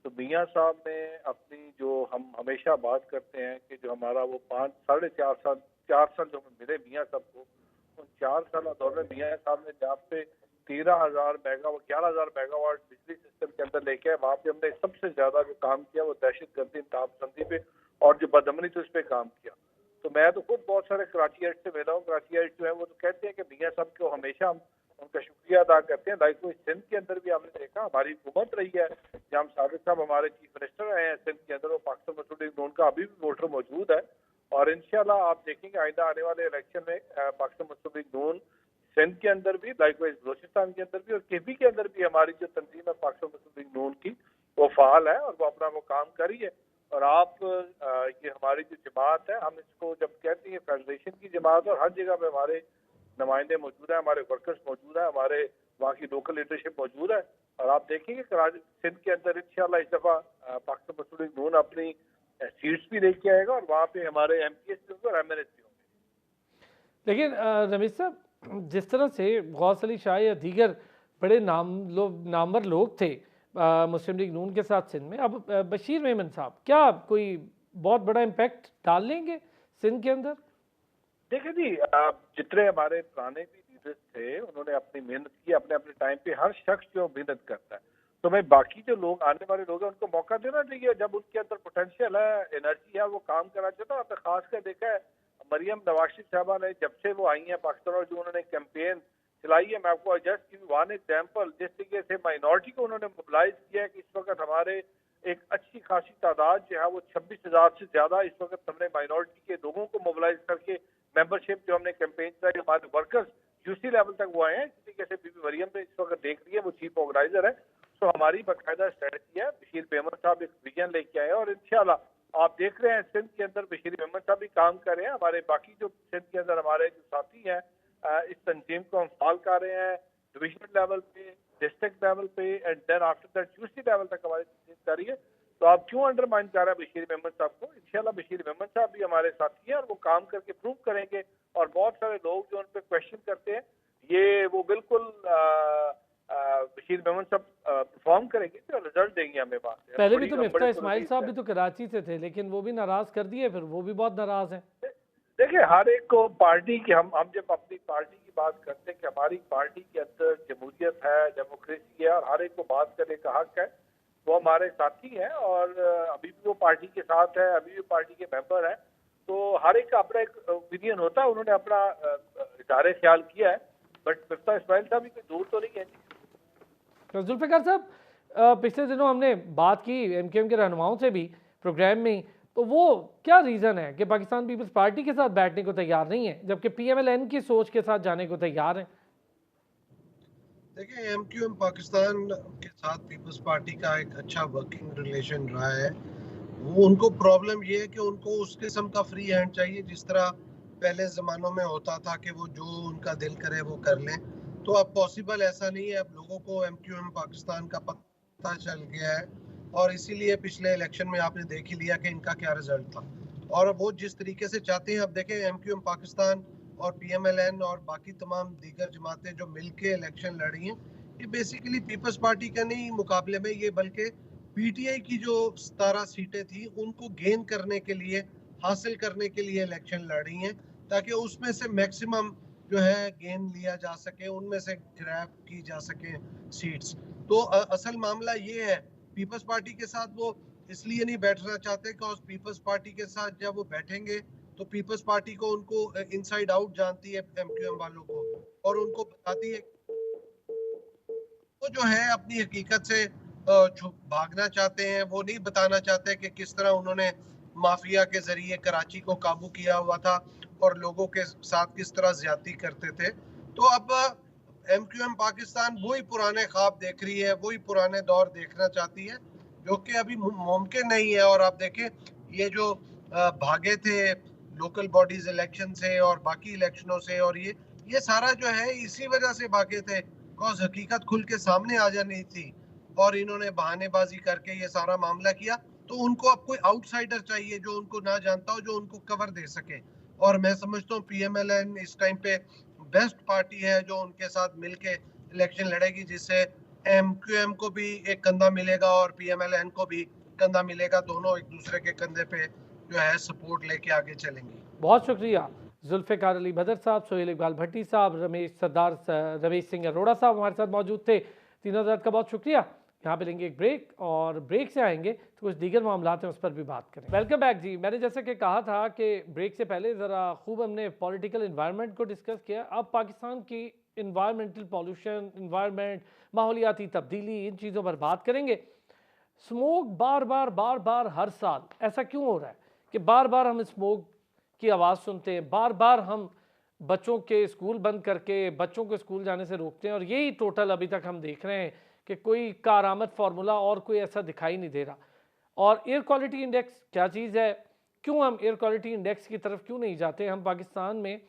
तो मियाँ साहब ने अपनी, जो हम हमेशा बात करते हैं कि जो हमारा वो 4 साल जो हमें मिले मियाँ साहब को, उन 4 साल दौर में मियाँ साहब ने जहाँ पे 11,000 मेगावाट बिजली सिस्टम के अंदर लेके आए, वहाँ पे हमने सबसे ज्यादा जो काम किया वो दहशत गर्दी, इंतहापसंदी पे और जो बदअमनी थी उस पर काम किया। तो मैं तो खुद बहुत सारे कराची से मिला हूँ। कराची जो है वो तो कहते हैं कि मियाँ साहब को हमेशा हम उनका शुक्रिया अदा करते हैं। लाइक सिंध के अंदर भी हमने देखा हमारी हुकूमत रही है, जहाँ हम साबिक साहब हमारे चीफ मिनिस्टर रहे हैं सिंध के अंदर, वो पाकिस्तान मुस्लिम लीग नून का अभी भी वोटर मौजूद है। और इंशाल्लाह आप देखेंगे आइंदा आने वाले इलेक्शन में पाकिस्तान मुस्लिम लीग नून सिंध के अंदर भी, लाइकवाइज बलोचिस्तान के अंदर भी और केपी के अंदर भी हमारी जो तंजीम है पाकिस्तान मुस्लिम लीग नून की, वो फाल है और वो अपना वो काम कर रही है। और आप ये हमारी जो जमात है, हम इसको जब कहते हैं फेडरेशन की जमात, और हर जगह पे हमारे नुमाइंदे मौजूद है, हमारे वर्कर्स मौजूद है, हमारे वहाँ की लोकल लीडरशिप मौजूद है। और आप देखेंगे सिंध के अंदर इंशाल्लाह इस दफा पाकिस्तान मुस्लिम लीग नून अपनी सीट्स भी लेके आएगा और वहाँ पे हमारे MPs भी होंगे और MNS भी होंगे। लेकिन रमेश साहब, जिस तरह से गौस अली शाह या दीगर बड़े नामवर लोग थे मुस्लिम लीग नून के साथ सिंध में, अब बशीर मेमन साहब क्या कोई बहुत बड़ा इम्पैक्ट डाल लेंगे सिंध के अंदर? देखिए जी, जितने हमारे पुराने भी लीडर्स थे उन्होंने अपनी मेहनत की अपने अपने टाइम पे। हर शख्स जो मेहनत करता है, तो मैं बाकी जो लोग आने वाले लोग हैं उनको मौका देना चाहिए। जब उनके अंदर पोटेंशियल है, एनर्जी है, वो काम करना चाहता है। आपने खासकर देखा है मरियम नवाज साहबा ने जब से वो आई हैं पाकिस्तान और जो उन्होंने कैंपेन चलाई है, मैं आपको जस्ट गिव वन एग्जांपल, जिस तरीके से माइनॉरिटी को उन्होंने मोबिलाइज किया है कि इस वक्त हमारे एक अच्छी खासी तादाद जो है वो 26,000 से ज्यादा इस वक्त हमने माइनॉरिटी के लोगों को मोबिलाइज करके मेंबरशिप जो हमने कैंपेन चलाई, हमारे वर्कर्स यूसी लेवल तक वो आए हैं। जिस तरीके से बीबी मरियम ने इस वक्त देख लिया, वो चीफ ऑर्गेनाइजर है। तो हमारी बाकायदा स्ट्रेटजी है। बशीर मेमन साहब एक विजन लेके आए और इंशाल्लाह आप देख रहे हैं सिंध के अंदर बशीर मेमन साहब भी काम कर रहे हैं। हमारे बाकी जो सिंध के अंदर हमारे जो साथी हैं इस तंजीम को हम फाल कर रहे हैं डिविजनल लेवल पे, डिस्ट्रिक्ट लेवल पे, and then after that UC level तक हमारी तंजीम कर रही है। तो आप क्यों अंडरमाइन कर रहे हैं बशीर मेमन साहब को? इंशाल्लाह बशीर मेमन साहब भी हमारे साथी हैं और वो काम करके प्रूव करेंगे। और बहुत सारे लोग जो उन पर क्वेश्चन करते हैं, ये वो बिल्कुल बशीर मेमन साहब परफॉर्म करेंगे तो रिजल्ट देंगे हमें। बात पहले भी तो मिफ्ता इस्माइल साहब भी तो कराची से थे, लेकिन वो भी नाराज कर दिए, फिर वो भी बहुत नाराज हैं। देखिए, हर एक को पार्टी की हम जब अपनी पार्टी की बात करते हैं कि हमारी पार्टी के अंदर जमहूरियत है, डेमोक्रेसी है और हर एक को बात करने का हक है, वो हमारे साथी हैं और अभी भी वो पार्टी के साथ है, अभी भी पार्टी के मेंबर हैं। तो हर एक का अपना एक ओपिनियन होता है, उन्होंने अपना इज़हार ख्याल किया है। बट मिफ्ता इस्माइल साहब भी कोई दूर तो नहीं है। तो जुल्फ़िकार साहब, पिछले दिनों हमने बात की एमक्यूएम के रहनुमाओं से भी प्रोग्राम में, तो वो क्या रीज़न है कि पाकिस्तान पीपल्स पार्टी के साथ बैठने को तैयार नहीं है, जबकि पीएमएलएन की सोच के साथ जाने को तैयार है? देखिए, एमक्यूएम पाकिस्तान के साथ पीपल्स पार्टी का एक अच्छा वर्किंग रिलेशन रहा है। वो उनको प्रॉब्लम ये है कि उनको उस किस्म का फ्री हैंड चाहिए जिस तरह पहले ज़मानों में होता था कि वो जो उनका दिल करे वो कर लें। तो अब पॉसिबल ऐसा नहीं है। अब लोगों को एमक्यूएम पाकिस्तान का पता चल गया है और इसीलिए पिछले इलेक्शन में आपने देख ही लिया कि इनका क्या रिजल्ट था। और वो जिस तरीके से चाहते हैं, अब देखें एमक्यूएम पाकिस्तान और पीएमएलएन और बाकी तमाम दीगर जमातें जो मिलके इलेक्शन लड़ी हैं, ये बेसिकली पीपल्स पार्टी का नहीं मुकाबले में, ये बल्कि पीटीआई की जो 17 सीटें थी उनको गेन करने के लिए, हासिल करने के लिए इलेक्शन लड़ी हैं, ताकि उसमें से मैक्सिमम जो है गेन लिया जा सके, उनमें से ग्रैब की जा सके सीट्स। तो असल मामला ये है, पीपल्स पार्टी के साथ वो इसलिए नहीं बैठना चाहते बिकॉज पीपल्स पार्टी के साथ जब वो बैठेंगे तो पीपल्स पार्टी को उनको इनसाइड आउट जानती है एमक्यूएम वालों को, और उनको बताती है वो जो है अपनी हकीकत से भागना चाहते हैं। वो नहीं बताना चाहते कि किस तरह उन्होंने माफिया के जरिए कराची को काबू किया हुआ था और लोगों के साथ किस तरह ज्यादती करते थे। तो अब एमक्यूएम पाकिस्तान वही पुराने ख्वाब देख रही है, वही पुराने दौर देखना चाहती है, जो कि अभी मुमकिन नहीं है। और आप देखें, ये जो भागे थे लोकल बॉडीज इलेक्शन से और बाकी इलेक्शनों से, और ये सारा जो है इसी वजह से भागे थे बिकॉज हकीकत खुल के सामने आ जानी थी और इन्होंने बहानेबाजी करके ये सारा मामला किया। तो उनको अब कोई आउटसाइडर चाहिए जो उनको ना जानता हो, जो उनको कवर दे सके। और मैं समझता हूँ पीएमएलएन इस टाइम पे बेस्ट पार्टी है जो उनके साथ मिलके इलेक्शन लड़ेगी, जिससे एमक्यूएम को भी एक कंधा मिलेगा और पीएमएलएन को भी कंधा मिलेगा। दोनों एक दूसरे के कंधे पे जो है सपोर्ट लेके आगे चलेंगे। बहुत शुक्रिया जुल्फ़िकार अली भदर साहब, सोहेल इकबाल भट्टी साहब, रमेश सिंह अरोड़ा साहब हमारे साथ मौजूद थे। तीनों हज़रात का बहुत शुक्रिया। यहाँ पे लेंगे एक ब्रेक और ब्रेक से आएंगे तो कुछ दीगर मामलात हैं उस पर भी बात करें। वेलकम बैक जी। मैंने जैसे कि कहा था कि ब्रेक से पहले ज़रा खूब हमने पॉलिटिकल इन्वायरमेंट को डिस्कस किया। अब पाकिस्तान की इन्वायरमेंटल पॉल्यूशन, इन्वायरमेंट, माहौलियाती तब्दीली, इन चीज़ों पर बात करेंगे। स्मोक बार बार हर साल ऐसा क्यों हो रहा है कि बार बार हम स्मोक की आवाज़ सुनते हैं, बार बार हम बच्चों के स्कूल बंद करके बच्चों को स्कूल जाने से रोकते हैं, और यही टोटल अभी तक हम देख रहे हैं कि कोई कारआमद फार्मूला और कोई ऐसा दिखाई नहीं दे रहा। और एयर क्वालिटी इंडेक्स क्या चीज़ है, क्यों हम एयर क्वालिटी इंडेक्स की तरफ क्यों नहीं जाते? हम पाकिस्तान में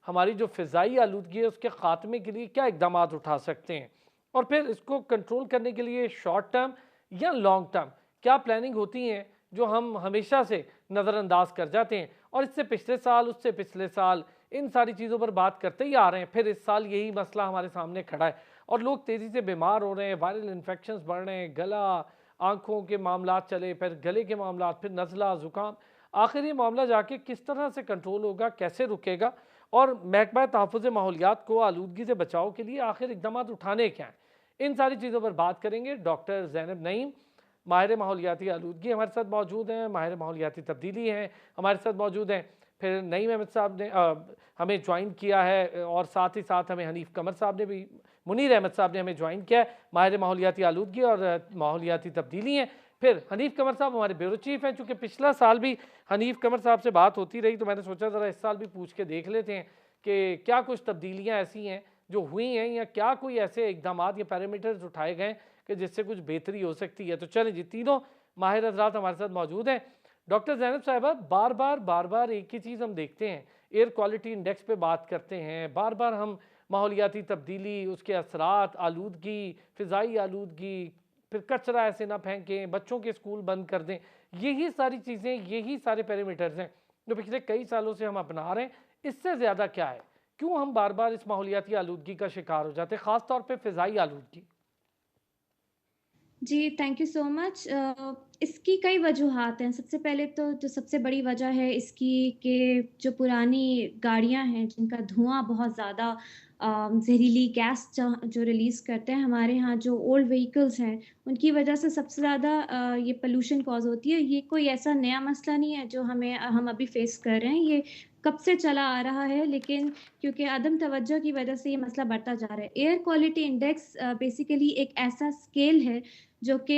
हमारी जो फ़िज़ाई आलूदगी है उसके ख़ात्मे के लिए क्या इक़दाम उठा सकते हैं, और फिर इसको कंट्रोल करने के लिए शॉर्ट टर्म या लॉन्ग टर्म क्या प्लानिंग होती हैं जो हम हमेशा से नज़रअंदाज कर जाते हैं। और इससे पिछले साल, उससे पिछले साल इन सारी चीज़ों पर बात करते ही आ रहे हैं। फिर इस साल यही मसला हमारे सामने खड़ा है और लोग तेज़ी से बीमार हो रहे हैं, वायरल इन्फेक्शंस बढ़ रहे हैं, गला, आँखों के मामलात चले, फिर गले के मामलात, फिर नज़ला, ज़ुकाम। आखिर ये मामला जाके किस तरह से कंट्रोल होगा, कैसे रुकेगा और महकमा तहफ़्फ़ुज़ माहौलियात को आलूदगी से बचाव के लिए आखिर इक़दाम उठाने क्या हैं? इन सारी चीज़ों पर बात करेंगे। डॉक्टर ज़ैनब नईम, माहिर माहौलियाती आलूदगी हमारे साथ मौजूद हैं, माहिर माहौलियाती तब्दीली हैं, हमारे साथ मौजूद हैं। फिर नईम अहमद साहब ने हमें ज्वाइन किया है और साथ ही साथ हमें हनीफ कमर साहब ने भी, मुनीर अहमद साहब ने हमें ज्वाइन किया है, माहिर माहौलियाती आलूदगी और माहौलियाती तब्दीली हैं। फिर हनीफ कमर साहब हमारे ब्यूरो चीफ हैं। चूँकि पिछला साल भी हनीफ कमर साहब से बात होती रही तो मैंने सोचा ज़रा इस साल भी पूछ के देख लेते हैं कि क्या कुछ तब्दीलियाँ ऐसी हैं जो हुई हैं या क्या कोई ऐसे इकदाम या पैरामीटर्स उठाए गए कि जिससे कुछ बेहतरी हो सकती है। तो चलें जी, तीनों माहिर हज़रात हमारे साथ मौजूद हैं। डॉक्टर ज़ैनब साहिबा, बार बार एक ही चीज़ हम देखते हैं, एयर क्वालिटी इंडेक्स पे बात करते हैं, बार बार हम माहौलियाती तब्दीली, उसके असरात, आलूदगी, फ़िज़ाई आलूदगी, फिर कचरा ऐसे ना फेंकें, बच्चों के स्कूल बंद कर दें, यही सारी चीज़ें, यही सारे पैरामीटर्स हैं जो पिछले कई सालों से हम अपना रहे हैं। इससे ज़्यादा क्या है? क्यों हम बार बार इस माहौलियाती आलूदगी का शिकार हो जाते हैं, ख़ास तौर पे फ़िज़ाई आलूदगी? जी, थैंक यू सो मच। इसकी कई वजूहात हैं। सबसे पहले तो जो सबसे बड़ी वजह है इसकी कि जो पुरानी गाड़ियाँ हैं, जिनका धुआँ बहुत ज़्यादा ज़हरीली गैस जो रिलीज़ करते हैं, हमारे यहाँ जो ओल्ड व्हीकल्स हैं, उनकी वजह से सबसे ज़्यादा ये पॉल्यूशन कॉज़ होती है। ये कोई ऐसा नया मसला नहीं है जो हम अभी फ़ेस कर रहे हैं, ये कब से चला आ रहा है, लेकिन क्योंकि अदम तवज्जो की वजह से ये मसला बढ़ता जा रहा है। एयर क्वालिटी इंडेक्स बेसिकली एक ऐसा स्केल है जो कि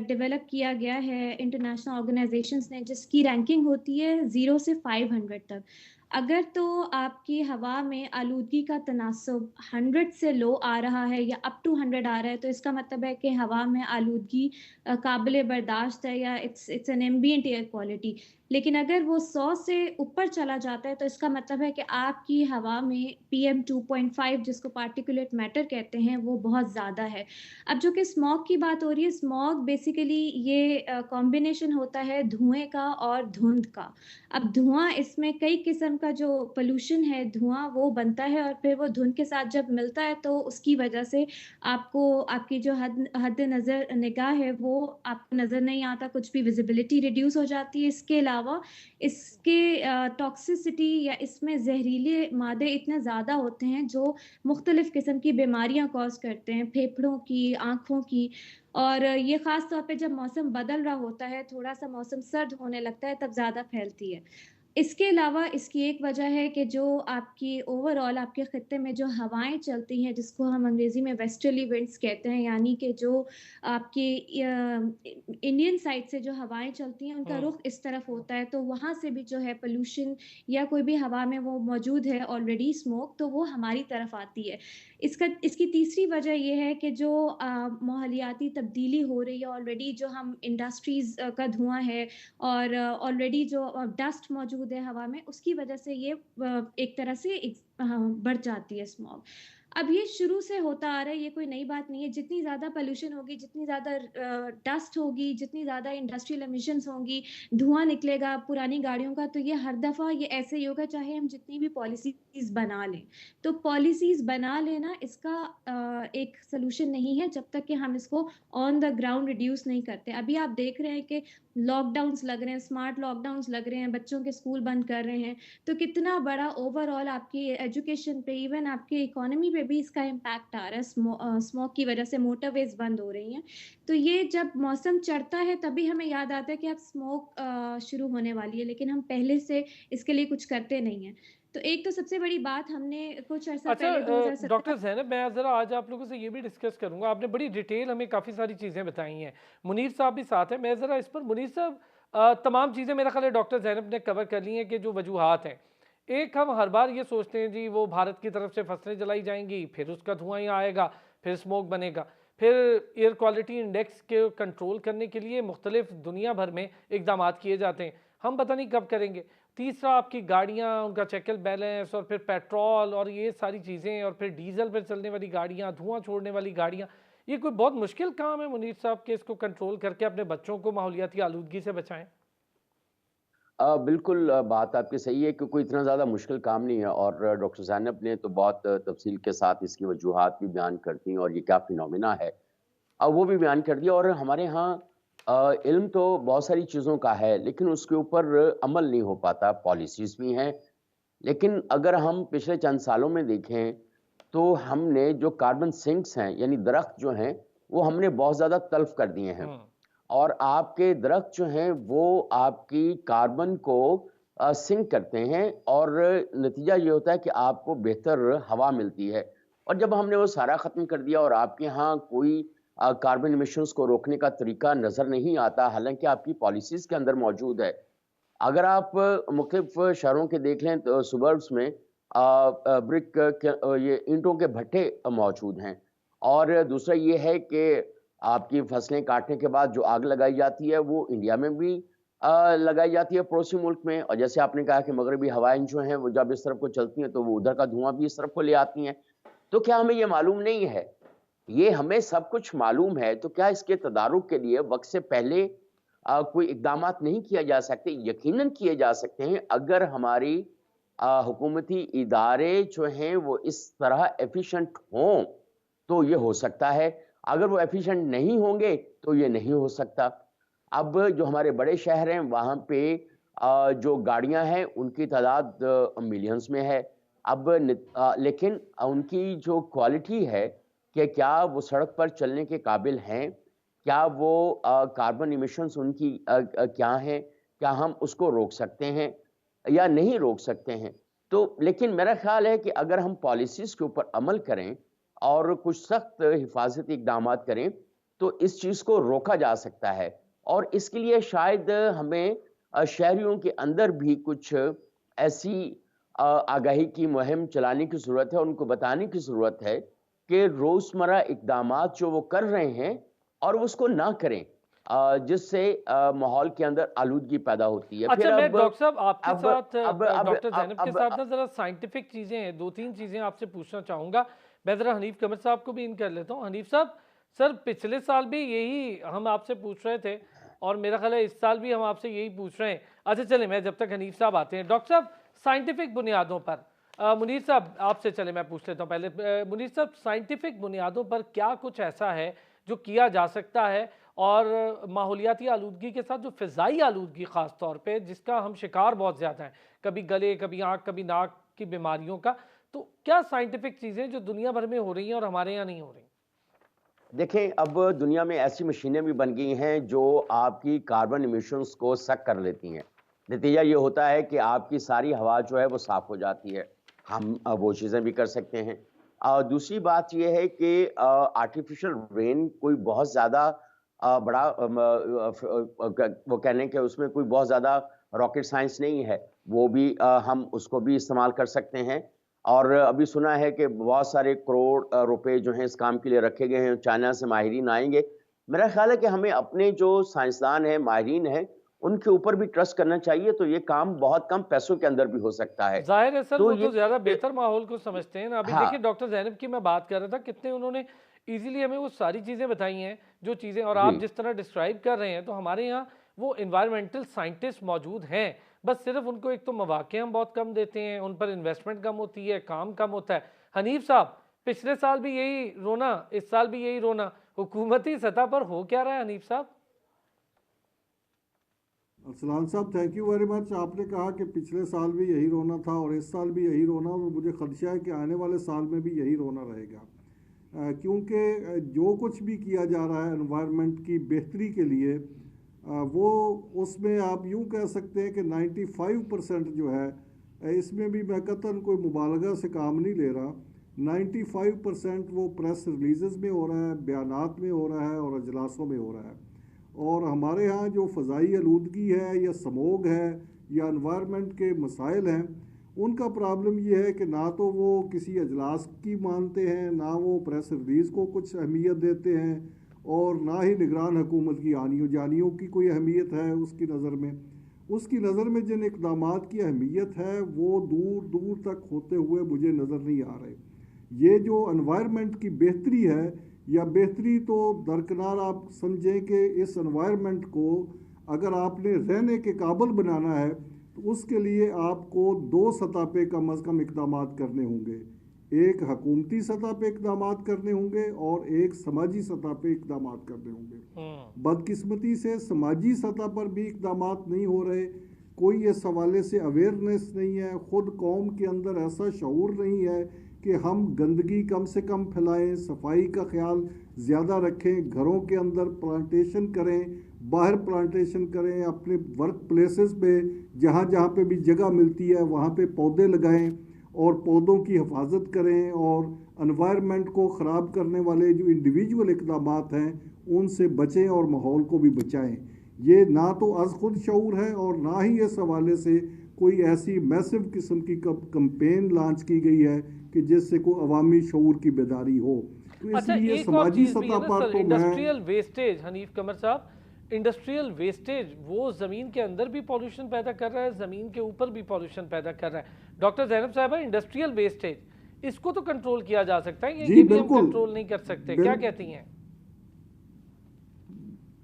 डेवलप किया गया है इंटरनेशनल ऑर्गेनाइजेशंस ने, जिसकी रैंकिंग होती है 0 से 500 तक। अगर तो आपकी हवा में आलूदगी का तनासुब 100 से लो आ रहा है या अप टू 100 आ रहा है, तो इसका मतलब है कि हवा में आलूदगी काबिल बर्दाश्त है या it's an ambient air quality. लेकिन अगर वो 100 से ऊपर चला जाता है, तो इसका मतलब है कि आपकी हवा में पीएम 2.5 जिसको पार्टिकुलेट मैटर कहते हैं, वो बहुत ज़्यादा है। अब जो कि स्मॉग की बात हो रही है, स्मॉग बेसिकली ये कॉम्बिनेशन होता है धुएँ का और धुंध का। अब धुआँ, इसमें कई किस्म का जो पॉल्यूशन है, धुआँ वो बनता है और फिर वो धुंध के साथ जब मिलता है तो उसकी वजह से आपको आपकी जो हद नज़र निगाह है वो आपको नज़र नहीं आता, कुछ भी विज़िबिलिटी रिड्यूस हो जाती है। इसके अलावा इसके टॉक्सिसिटी या इसमें ज़हरीले मादे इतने ज़्यादा होते हैं जो मुख्तलिफ़ किस्म की बीमारियाँ कॉज़ करते हैं, फेफड़ों की, आँखों की। और ये ख़ास तौर पे जब मौसम बदल रहा होता है, थोड़ा-सा मौसम सर्द होने लगता है, तब ज़्यादा फैलती है। इसके अलावा इसकी एक वजह है कि जो आपकी ओवरऑल आपके खित्ते में जो हवाएँ चलती हैं, जिसको हम अंग्रेज़ी में वेस्टर्ली विंड्स कहते हैं, यानी कि जो आपकी इंडियन साइड से जो हवाएँ चलती हैं, उनका हुँ। रुख इस तरफ होता है, तो वहाँ से भी जो है पॉल्यूशन या कोई भी हवा में वो मौजूद है ऑलरेडी स्मोक, तो वो हमारी तरफ आती है। इसकी तीसरी वजह ये है कि जो माहौलियाती तब्दीली हो रही है ऑलरेडी, जो हम इंडस्ट्रीज़ का धुआँ है और ऑलरेडी जो डस्ट मौजूद है हवा में, उसकी वजह से ये एक तरह से बढ़ जाती है स्मॉग। अब ये शुरू से होता आ रहा है, ये कोई नई बात नहीं है। जितनी ज़्यादा पॉल्यूशन होगी, जितनी ज़्यादा डस्ट होगी, जितनी ज़्यादा इंडस्ट्रियल एमिशंस होंगी, धुआँ निकलेगा पुरानी गाड़ियों का, तो ये हर दफ़ा ये ऐसे ही होगा, चाहे हम जितनी भी पॉलिसीज़ बना लें। तो पॉलिसीज़ बना लेना इसका एक सॉल्यूशन नहीं है, जब तक कि हम इसको ऑन द ग्राउंड रिड्यूस नहीं करते। अभी आप देख रहे हैं कि लॉकडाउन्स लग रहे हैं, स्मार्ट लॉकडाउन्स लग रहे हैं, बच्चों के स्कूल बंद कर रहे हैं, तो कितना बड़ा ओवरऑल आपकी एजुकेशन पे, इवन आपकी इकोनॉमी पे भी इसका इम्पैक्ट आ रहा है। स्मोक की वजह से मोटरवेज़ बंद हो रही हैं। तो ये जब मौसम चढ़ता है तभी हमें याद आता है कि अब स्मोक शुरू होने वाली है, लेकिन हम पहले से इसके लिए कुछ करते नहीं हैं। तो एक तो सबसे बड़ी बात, हमने कुछ अर्सा अच्छा पहले 2017 डॉक्टर ज़ैनब, मैं ज़रा आज आप लोगों से ये भी डिस्कस करूँगा। आपने बड़ी डिटेल हमें काफ़ी सारी चीज़ें बताई हैं। मुनीर साहब भी साथ हैं। मैं ज़रा इस पर, मुनीर साहब, तमाम चीज़ें मेरा ख़्याल है डॉक्टर ज़ैनब ने कवर कर ली हैं कि जो वजूहात हैं। एक हम हर बार ये सोचते हैं जी वो भारत की तरफ से फसलें जलाई जाएँगी, फिर उसका धुआँ यहाँ आएगा, फिर स्मोक बनेगा। फिर एयर क्वालिटी इंडेक्स के कंट्रोल करने के लिए मुख्तलिफ दुनिया भर में इक़दामात किए जाते हैं। हम पता नहीं कब करेंगे। तीसरा आपकी गाड़ियाँ, उनका चेक एंड बैलेंस, और फिर पेट्रोल और ये सारी चीज़ें, और फिर डीजल पर चलने वाली गाड़ियाँ, धुआं छोड़ने वाली गाड़ियाँ। ये कोई बहुत मुश्किल काम है मुनीर साहब कि इसको कंट्रोल करके अपने बच्चों को माहौलियाती आलूदगी से बचाएं? बिल्कुल बात आपकी सही है कि कोई इतना ज़्यादा मुश्किल काम नहीं है और डॉक्टर ज़ैनब ने तो बहुत तफ़सील के साथ इसकी वजूहात भी बयान कर दी और ये क्या फिनोमेना है। वो भी बयान कर दिया और हमारे यहाँ इल्म तो बहुत सारी चीज़ों का है, लेकिन उसके ऊपर अमल नहीं हो पाता। पॉलिसीज़ भी हैं, लेकिन अगर हम पिछले चंद सालों में देखें, तो हमने जो कार्बन सिंक्स हैं, यानी दरख्त जो हैं, वो हमने बहुत ज़्यादा तल्फ़ कर दिए हैं। हुँ। और आपके दरख्त जो हैं वो आपकी कार्बन को सिंक करते हैं और नतीजा ये होता है कि आपको बेहतर हवा मिलती है। और जब हमने वो सारा ख़त्म कर दिया और आपके यहाँ कोई कार्बन एमिशंस को रोकने का तरीका नज़र नहीं आता, हालाँकि आपकी पॉलिसीज़ के अंदर मौजूद है। अगर आप मुख्तलिफ़ शहरों के देख लें तो सुबर्ब्स में ब्रिक ये ईंटों के भट्टे मौजूद हैं। और दूसरा ये है कि आपकी फसलें काटने के बाद जो आग लगाई जाती है वो इंडिया में भी लगाई जाती है पड़ोसी मुल्क में और जैसे आपने कहा कि मगरबी हवाएं जो हैं वो जब इस तरफ को चलती हैं तो वो उधर का धुआं भी इस तरफ को ले आती हैं। तो क्या हमें ये मालूम नहीं है? ये हमें सब कुछ मालूम है तो क्या इसके तदारुक के लिए वक्त से पहले कोई इकदामात नहीं किया जा सकते? यकीनन किए जा सकते हैं अगर हमारी हुकूमती इदारे जो हैं वो इस तरह एफिशिएंट हों तो ये हो सकता है। अगर वो एफिशिएंट नहीं होंगे तो ये नहीं हो सकता। अब जो हमारे बड़े शहर हैं वहाँ पे जो गाड़ियाँ हैं उनकी तादाद मिलियंस में है। लेकिन उनकी जो क्वालिटी है कि क्या वो सड़क पर चलने के काबिल हैं? क्या वो कार्बन एमिशंस उनकी क्या हैं? क्या हम उसको रोक सकते हैं या नहीं रोक सकते हैं? तो लेकिन मेरा ख़्याल है कि अगर हम पॉलिसीज़ के ऊपर अमल करें और कुछ सख्त हिफाजती इक़दामात करें, तो इस चीज़ को रोका जा सकता है और इसके लिए शायद हमें शहरियों के अंदर भी कुछ ऐसी आगाही की मुहिम चलाने की ज़रूरत है और उनको बताने की ज़रूरत है कि रोज़मर्रा इक़दामात जो वो कर रहे हैं और वो उसको ना करें जिससे माहौल के अंदर आलूदगी पैदा होती है। फिर अच्छा, मैं डॉक्टर साहब आपके अब साथ अब अब डॉक्टर अब ज़ैनब के अब साथ ना ज़रा साइंटिफिक चीज़ें हैं, 2-3 चीज़ें आपसे पूछना चाहूँगा। मैं ज़रा हनीफ कमर साहब को भी इन कर लेता हूँ। हनीफ साहब, सर पिछले साल भी यही हम आपसे पूछ रहे थे और मेरा ख़्याल है इस साल भी हम आपसे यही पूछ रहे हैं। अच्छा चलें, मैं जब तक हनीफ साहब आते हैं, डॉक्टर साहब साइंटिफिक बुनियादों पर मुनीर साहब आपसे चले मैं पूछ लेता हूँ पहले। मुनीर साहब, साइंटिफिक बुनियादों पर क्या कुछ ऐसा है जो किया जा सकता है और माहौलियाती आलूदगी के साथ जो फ़िज़ाई आलूदगी ख़ास तौर पे जिसका हम शिकार बहुत ज़्यादा हैं, कभी गले, कभी आँख, कभी नाक की बीमारियों का, तो क्या साइंटिफिक चीज़ें जो दुनिया भर में हो रही हैं और हमारे यहाँ नहीं हो रही? देखें, अब दुनिया में ऐसी मशीनें भी बन गई हैं जो आपकी कार्बन एमिशंस को सक कर लेती हैं। नतीजा ये होता है कि आपकी सारी हवा जो है वो साफ़ हो जाती है। हम वो चीज़ें भी कर सकते हैं। दूसरी बात ये है कि आर्टिफ़िशियल रेन कोई बहुत ज़्यादा बड़ा वो कह लें कि उसमें कोई बहुत ज़्यादा रॉकेट साइंस नहीं है। वो भी हम उसको भी इस्तेमाल कर सकते हैं। और अभी सुना है कि बहुत सारे करोड़ रुपए जो हैं इस काम के लिए रखे गए हैं, चाइना से माहिरीन आएँगे। मेरा ख़्याल है कि हमें अपने जो साइंसदान हैं, माहिरीन हैं, उनके ऊपर भी ट्रस्ट करना चाहिए, तो ये काम बहुत कम पैसों के अंदर भी हो सकता है। ज़ाहिर है सर, तो वो ये तो ज़्यादा बेहतर माहौल को समझते हैं ना। अभी हाँ, देखिए डॉक्टर ज़ैनब की मैं बात कर रहा था, कितने उन्होंने ईज़िली हमें वो सारी चीज़ें बताई हैं, जो चीज़ें और जी। आप जिस तरह डिस्क्राइब कर रहे हैं, तो हमारे यहाँ वो एनवायरमेंटल साइंटिस्ट मौजूद हैं। बस सिर्फ़ उनको एक तो मौक़े हम बहुत कम देते हैं, उन पर इन्वेस्टमेंट कम होती है, काम कम होता है। हनीफ साहब, पिछले साल भी यही रोना, इस साल भी यही रोना, हुकूमती सतह पर हो क्या रहा है हनीफ साहब? अरसलान साहब, थैंक यू वेरी मच। आपने कहा कि पिछले साल भी यही रोना था और इस साल भी यही रोना, और मुझे खदशा है कि आने वाले साल में भी यही रोना रहेगा, क्योंकि जो कुछ भी किया जा रहा है एनवायरनमेंट की बेहतरी के लिए, वो उसमें आप यूँ कह सकते हैं कि 95% जो है, इसमें भी मैं कतन कोई मुबालगा से काम नहीं ले रहा, 95% वो प्रेस रिलीज़ में हो रहा है, बयानात में हो रहा है और अजलासों में हो रहा है। और हमारे यहाँ जो फ़ज़ाई आलूदगी है या स्मोग है या एनवायरनमेंट के मसाइल हैं, उनका प्रॉब्लम ये है कि ना तो वो किसी अजलास की मानते हैं, ना वो प्रेस रिलीज़ को कुछ अहमियत देते हैं, और ना ही निगरान हुकूमत की आनियों जानियों की कोई अहमियत है उसकी नज़र में। उसकी नज़र में जिन इक़दामात की अहमियत है वो दूर दूर तक होते हुए मुझे नज़र नहीं आ रहे। ये जो एनवायरनमेंट की बेहतरी है, या बेहतरी तो दरकिनार आप समझें कि इस एनवायरनमेंट को अगर आपने रहने के काबिल बनाना है तो उसके लिए आपको 2 सतह पे कम अज़ कम इक़दाम करने होंगे। एक हुकूमती सतह पे इक़दाम करने होंगे और एक समाजी सतह पे इक़दाम करने होंगे। बदकिस्मती से समाजी सतह पर भी इक़दाम नहीं हो रहे, कोई इस हवाले से अवेयरनेस नहीं है, ख़ुद कौम के अंदर ऐसा शऊर नहीं है कि हम गंदगी कम से कम फैलाएं, सफाई का ख्याल ज़्यादा रखें, घरों के अंदर प्लांटेशन करें, बाहर प्लांटेशन करें, अपने वर्क प्लेसेस पे जहाँ जहाँ पे भी जगह मिलती है वहाँ पे पौधे लगाएं और पौधों की हिफाजत करें और एनवायरनमेंट को ख़राब करने वाले जो इंडिविजुअल इक़दाम हैं उनसे बचें और माहौल को भी बचाएं। ये ना तो अज़ खुद शऊर है और ना ही इस हवाले से कोई ऐसी मैसिव किस्म की कंपेन लॉन्च की गई है कि जिससे कोई अवामी शऊर की बेदारी हो। तो अच्छा, इसलिए एक और समाजी चीज़ भी है सतह ना पर सर, तो इंडस्ट्रियल वेस्टेज, हनीफ कमर साहब, इंडस्ट्रियल वेस्टेज वो ज़मीन के अंदर भी पॉल्यूशन पैदा कर रहा है, ज़मीन के ऊपर भी पॉल्यूशन पैदा कर रहा है। डॉक्टर ज़ैनब साहबा, इंडस्ट्रियल वेस्टेज इसको तो कंट्रोल किया जा सकता है, ये भी हम कंट्रोल नहीं कर सकते, क्या कहती हैं?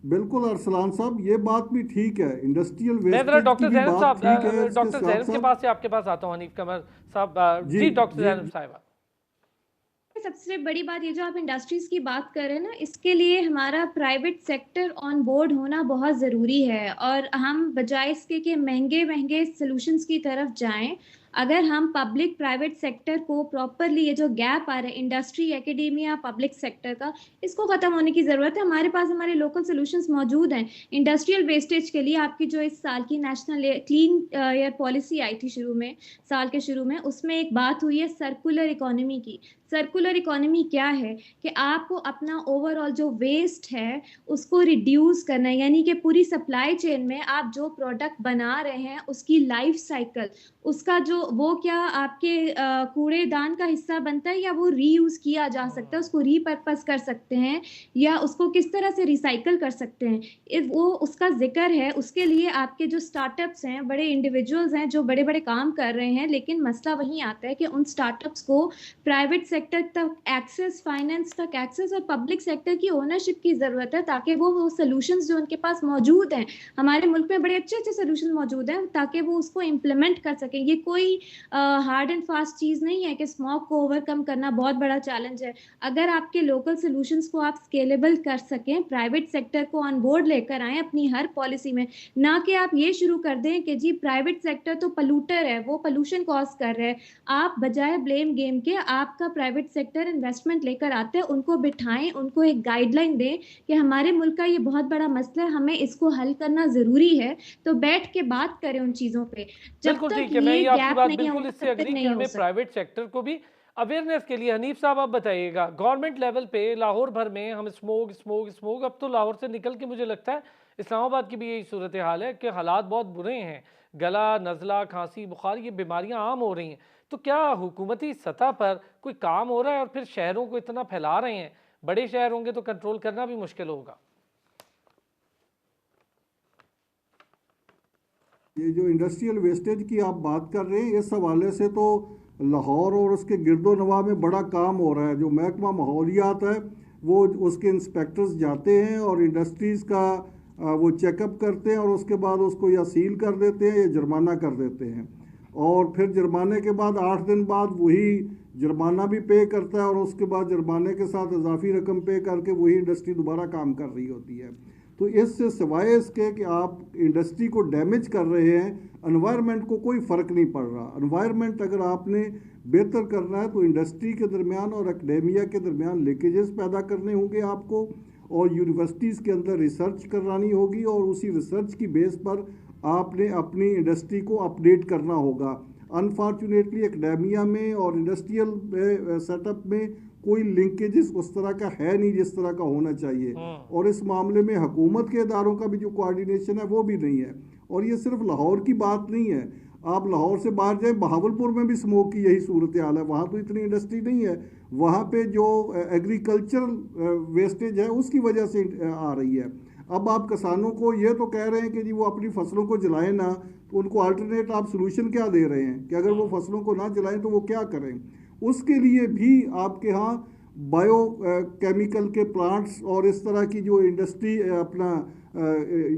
बिल्कुल अरसलान साहब, ये बात भी ठीक है, इंडस्ट्रियल मैं जरा वेस्टेज डॉक्टर की भी ज़ैनब बात साहब, ठीक है। डॉक्टर ज़ैनब के पास से आपके पास आता हूँ, हनीफ कमर साहब। जी डॉक्टर ज़ैनब साहबा। सबसे बड़ी बात ये जो आप इंडस्ट्रीज की बात कर रहे हैं ना, इसके लिए हमारा प्राइवेट सेक्टर ऑन बोर्ड होना बहुत ज़रूरी है और हम बजाय इसके कि महंगे महंगे सॉल्यूशंस की तरफ जाएं, अगर हम पब्लिक प्राइवेट सेक्टर को प्रॉपरली, ये जो गैप आ रहा है इंडस्ट्री एकेडेमिया पब्लिक सेक्टर का, इसको ख़त्म होने की ज़रूरत है। हमारे पास हमारे लोकल सॉल्यूशंस मौजूद हैं इंडस्ट्रियल वेस्टेज के लिए। आपकी जो इस साल की नेशनल क्लीन एयर पॉलिसी आई थी शुरू में, साल के शुरू में, उसमें एक बात हुई है सर्कुलर इकोनॉमी की। सर्कुलर इकोनॉमी क्या है कि आपको अपना ओवरऑल जो वेस्ट है उसको रिड्यूस करना है, यानी कि पूरी सप्लाई चेन में आप जो प्रोडक्ट बना रहे हैं उसकी लाइफ साइकिल, उसका जो वो क्या आपके कूड़ेदान का हिस्सा बनता है या वो रीयूज किया जा सकता है, उसको रीपर्पस कर सकते हैं या उसको किस तरह से रिसाइकल कर सकते हैं, वो उसका जिक्र है। उसके लिए आपके जो स्टार्टअप्स हैं, बड़े इंडिविजुअल्स हैं जो बड़े बड़े काम कर रहे हैं, लेकिन मसला वहीं आता है कि उन स्टार्टअप्स को प्राइवेट सेक्टर तक एक्सेस, फाइनेंस तक एक्सेस और पब्लिक सेक्टर की ओनरशिप की ज़रूरत है, ताकि वो सॉल्यूशंस जो उनके पास मौजूद हैं, हमारे मुल्क में बड़े अच्छे अच्छे सॉल्यूशन मौजूद हैं, ताकि वो उसको इम्प्लीमेंट कर सकें। ये कोई हार्ड एंड फास्ट चीज़ नहीं है कि स्मॉग को ओवरकम करना बहुत बड़ा चैलेंज है। अगर आपके लोकल सॉल्यूशंस को आप स्केलेबल कर सकें, प्राइवेट सेक्टर को ऑन बोर्ड लेकर आएँ अपनी हर पॉलिसी में, ना कि आप ये शुरू कर दें कि जी प्राइवेट सेक्टर तो पलूटर है, वो पॉल्यूशन कॉज कर रहा है। आप बजाय ब्लेम गेम के आपका प्राइवेट सेक्टर इन्वेस्टमेंट लेकर आते हैं, उनको बिठाएं, उनको एक गाइडलाइन दें कि हमारे मुल्क का ये बहुत बड़ा मसला है, हमें इसको हल करना ज़रूरी है, तो बैठ के बात करें उन चीज़ों पे। जब बिल्कुल तक ठीक है, मैं ये ये आपकी गैप बात नहीं बिल्कुल होगा इससे तब तक अग्री कि नहीं हो हमें सकता। प्राइवेट सेक्टर को भी अवेयरनेस के लिए, हनीफ साहब आप बताइएगा, गवर्नमेंट लेवल पे लाहौर भर में हम स्मोक स्मोक स्मोक, अब तो लाहौर से निकल के मुझे लगता है इस्लामाबाद की भी यही सूरत हाल है कि हालात बहुत बुरे हैं, गला, नज़ला, खांसी, बुखार, ये बीमारियां आम हो रही हैं। तो क्या हुकूमती सतह पर कोई काम हो रहा है? और फिर शहरों को इतना फैला रहे हैं, बड़े शहर होंगे तो कंट्रोल करना भी मुश्किल होगा। ये जो इंडस्ट्रियल वेस्टेज की आप बात कर रहे हैं, इस हवाले से तो लाहौर और उसके गिरदो नवा में बड़ा काम हो रहा है। जो महकमा माहौलियात है वो उसके इंस्पेक्टर्स जाते हैं और इंडस्ट्रीज़ का वो चेकअप करते हैं और उसके बाद उसको या सील कर देते हैं या जुर्माना कर देते हैं, और फिर जुर्माने के बाद 8 दिन बाद वही जुर्माना भी पे करता है और उसके बाद जुर्माने के साथ इजाफी रकम पे करके वही इंडस्ट्री दोबारा काम कर रही होती है। तो इससे सिवाय इसके कि आप इंडस्ट्री को डैमेज कर रहे हैं, एनवायरनमेंट को कोई फ़र्क नहीं पड़ रहा। एनवायरनमेंट अगर आपने बेहतर करना है तो इंडस्ट्री के दरमियान और एकेडेमिया के दरमियान लीकेजेस पैदा करने होंगे आपको, और यूनिवर्सिटीज़ के अंदर रिसर्च करानी होगी और उसी रिसर्च की बेस पर आपने अपनी इंडस्ट्री को अपडेट करना होगा। अनफॉर्चुनेटली एकेडेमिया में और इंडस्ट्रियल सेटअप में कोई लिंकेजेस उस तरह का है नहीं जिस तरह का होना चाहिए, और इस मामले में हुकूमत के इदारों का भी जो कोऑर्डिनेशन है वो भी नहीं है। और ये सिर्फ लाहौर की बात नहीं है, आप लाहौर से बाहर जाए, बहावलपुर में भी स्मोक की यही सूरत हाल है। वहाँ तो इतनी इंडस्ट्री नहीं है, वहाँ पे जो एग्रीकल्चरल वेस्टेज है उसकी वजह से आ रही है। अब आप किसानों को ये तो कह रहे हैं कि जी वो अपनी फसलों को जलाएं ना, तो उनको अल्टरनेट आप सोल्यूशन क्या दे रहे हैं कि अगर वो फसलों को ना जलाएं तो वो क्या करें? उसके लिए भी आपके यहाँ बायो केमिकल के प्लांट्स और इस तरह की जो इंडस्ट्री अपना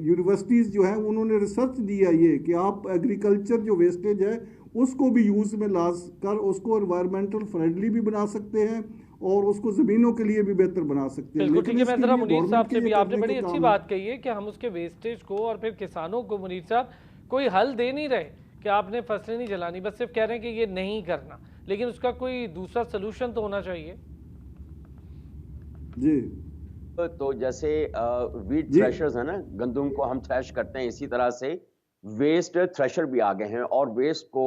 यूनिवर्सिटीज़ जो हैं उन्होंने रिसर्च दिया ये कि आप एग्रीकल्चर जो वेस्टेज है उसको भी यूज़ में ला कर उसको एनवायरमेंटल फ्रेंडली भी बना सकते हैं और उसको ज़मीनों के लिए भी बेहतर बना सकते हैं। बिल्कुल ठीक है। मैं इसके ज़रा लिए मुनीर साहब गवर्नमेंट के से भी, लिए आपने करने बड़ी का अच्छी काम है। बात कही है कि हम उसके वेस्टेज को और फिर किसानों को मुनीर साहब कोई हल दे नहीं रहे कि आपने फसलें नहीं जलानी, बस सिर्फ कह रहे हैं कि ये नहीं करना, लेकिन उसका कोई दूसरा सोल्यूशन तो होना चाहिए। जी तो जैसे वीट जी थ्रेशर्स है ना, गंदुम को हम थ्रेश करते हैं, इसी तरह से वेस्ट थ्रेशर भी आ गए हैं और वेस्ट को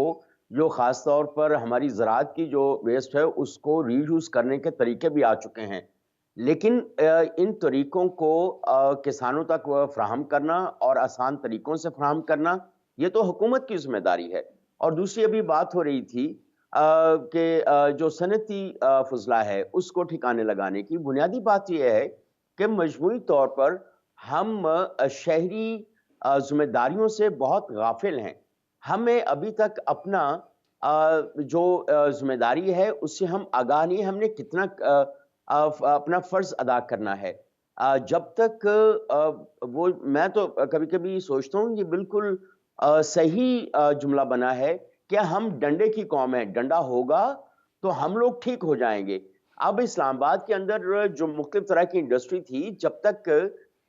जो खास तौर पर हमारी ज़राअत की जो वेस्ट है उसको रीयूज करने के तरीके भी आ चुके हैं। लेकिन इन तरीकों को किसानों तक फ्राहम करना और आसान तरीकों से फ्राहम करना ये तो हुकूमत की जिम्मेदारी है। और दूसरी अभी बात हो रही थी कि जो सनती फजला है उसको ठिकाने लगाने की बुनियादी बात यह है कि मजमूई तौर पर हम शहरी जिम्मेदारियों से बहुत गाफिल हैं। हमें अभी तक अपना जो जिम्मेदारी है उससे हम आगाह नहीं, हमने कितना अपना फर्ज अदा करना है। जब तक वो, मैं तो कभी-कभी सोचता हूँ ये बिल्कुल सही जुमला बना है कि हम डंडे की कौम है, डंडा होगा तो हम लोग ठीक हो जाएंगे। अब इस्लामाबाद के अंदर जो मुख्तलिफ तरह की इंडस्ट्री थी, जब तक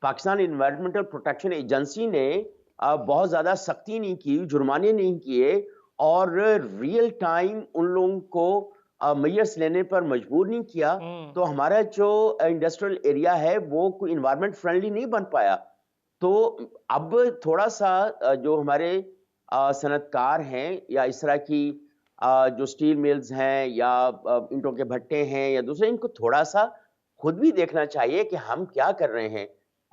पाकिस्तान एनवायरमेंटल प्रोटेक्शन एजेंसी ने बहुत ज़्यादा सख्ती नहीं की, जुर्माने नहीं किए और रियल टाइम उन लोगों को मैयर्स लेने पर मजबूर नहीं किया, तो हमारा जो इंडस्ट्रियल एरिया है वो कोई एनवायरमेंट फ्रेंडली नहीं बन पाया। तो अब थोड़ा-सा जो हमारे सनअतकार हैं या इस तरह की जो स्टील मिल्स हैं या ईंटों के भट्टे हैं या दूसरे, इनको थोड़ा-सा खुद भी देखना चाहिए कि हम क्या कर रहे हैं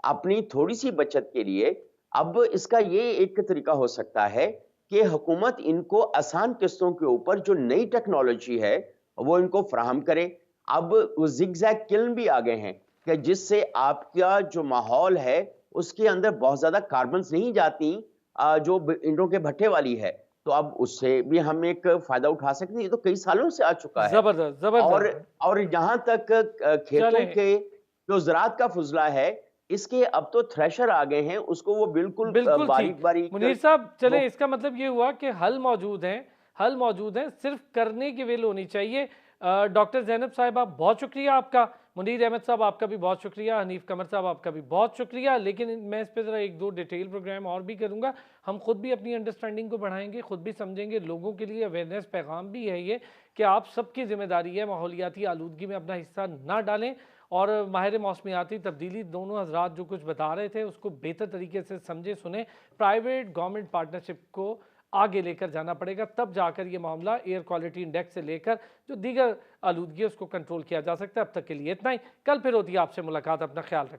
अपनी थोड़ी-सी बचत के लिए। अब इसका ये एक तरीका हो सकता है कि हुकूमत इनको आसान किस्तों के ऊपर जो नई टेक्नोलॉजी है, वो इनको फ़राहम करे। अब वो ज़िगज़ैग किल्न भी आ गए हैं कि जिससे आपका जो माहौल है, उसके अंदर बहुत ज़्यादा कार्बन्स नहीं जाती जो ईंटों के भट्टे वाली है। तो अब उससे भी हम एक फ़ायदा उठा सकते हैं। ये तो कई सालों से आ चुका है। जबरदस्त जबरदस्त। और जहाँ तक खेतों चलें, के जो ज़राअत का फुज़ला है, इसके अब तो थ्रेशर आ गए हैं, उसको वो बिल्कुल बिल्कुल ठीक। बारीक-बारीक मुनीर साहब वो चलें, इसका मतलब ये हुआ कि हल मौजूद हैं, सिर्फ करने की विल होनी चाहिए। डॉक्टर ज़ैनब साहिबा बहुत शुक्रिया आपका, मुनीर अहमद साहब आपका भी बहुत शुक्रिया, हनीफ कमर साहब आपका भी बहुत शुक्रिया। लेकिन मैं इस पे ज़रा 1-2 डिटेल प्रोग्राम और भी करूँगा। हम खुद भी अपनी अंडरस्टैंडिंग को बढ़ाएँगे, खुद भी समझेंगे, लोगों के लिए अवेयरनेस पैगाम भी है ये कि आप सबकी ज़िम्मेदारी है माहौलियाती आलूदगी में अपना हिस्सा ना डालें और माहिर मौसमियाती तब्दीली दोनों हज़रात जो कुछ बता रहे थे उसको बेहतर तरीके से समझे सुने। प्राइवेट गवर्नमेंट पार्टनरशिप को आगे लेकर जाना पड़ेगा, तब जाकर ये मामला एयर क्वालिटी इंडेक्स से लेकर जो दीगर आलूदगी है उसको कंट्रोल किया जा सकता है। अब तक के लिए इतना ही, कल फिर होती है आपसे मुलाकात, अपना ख्याल रखें।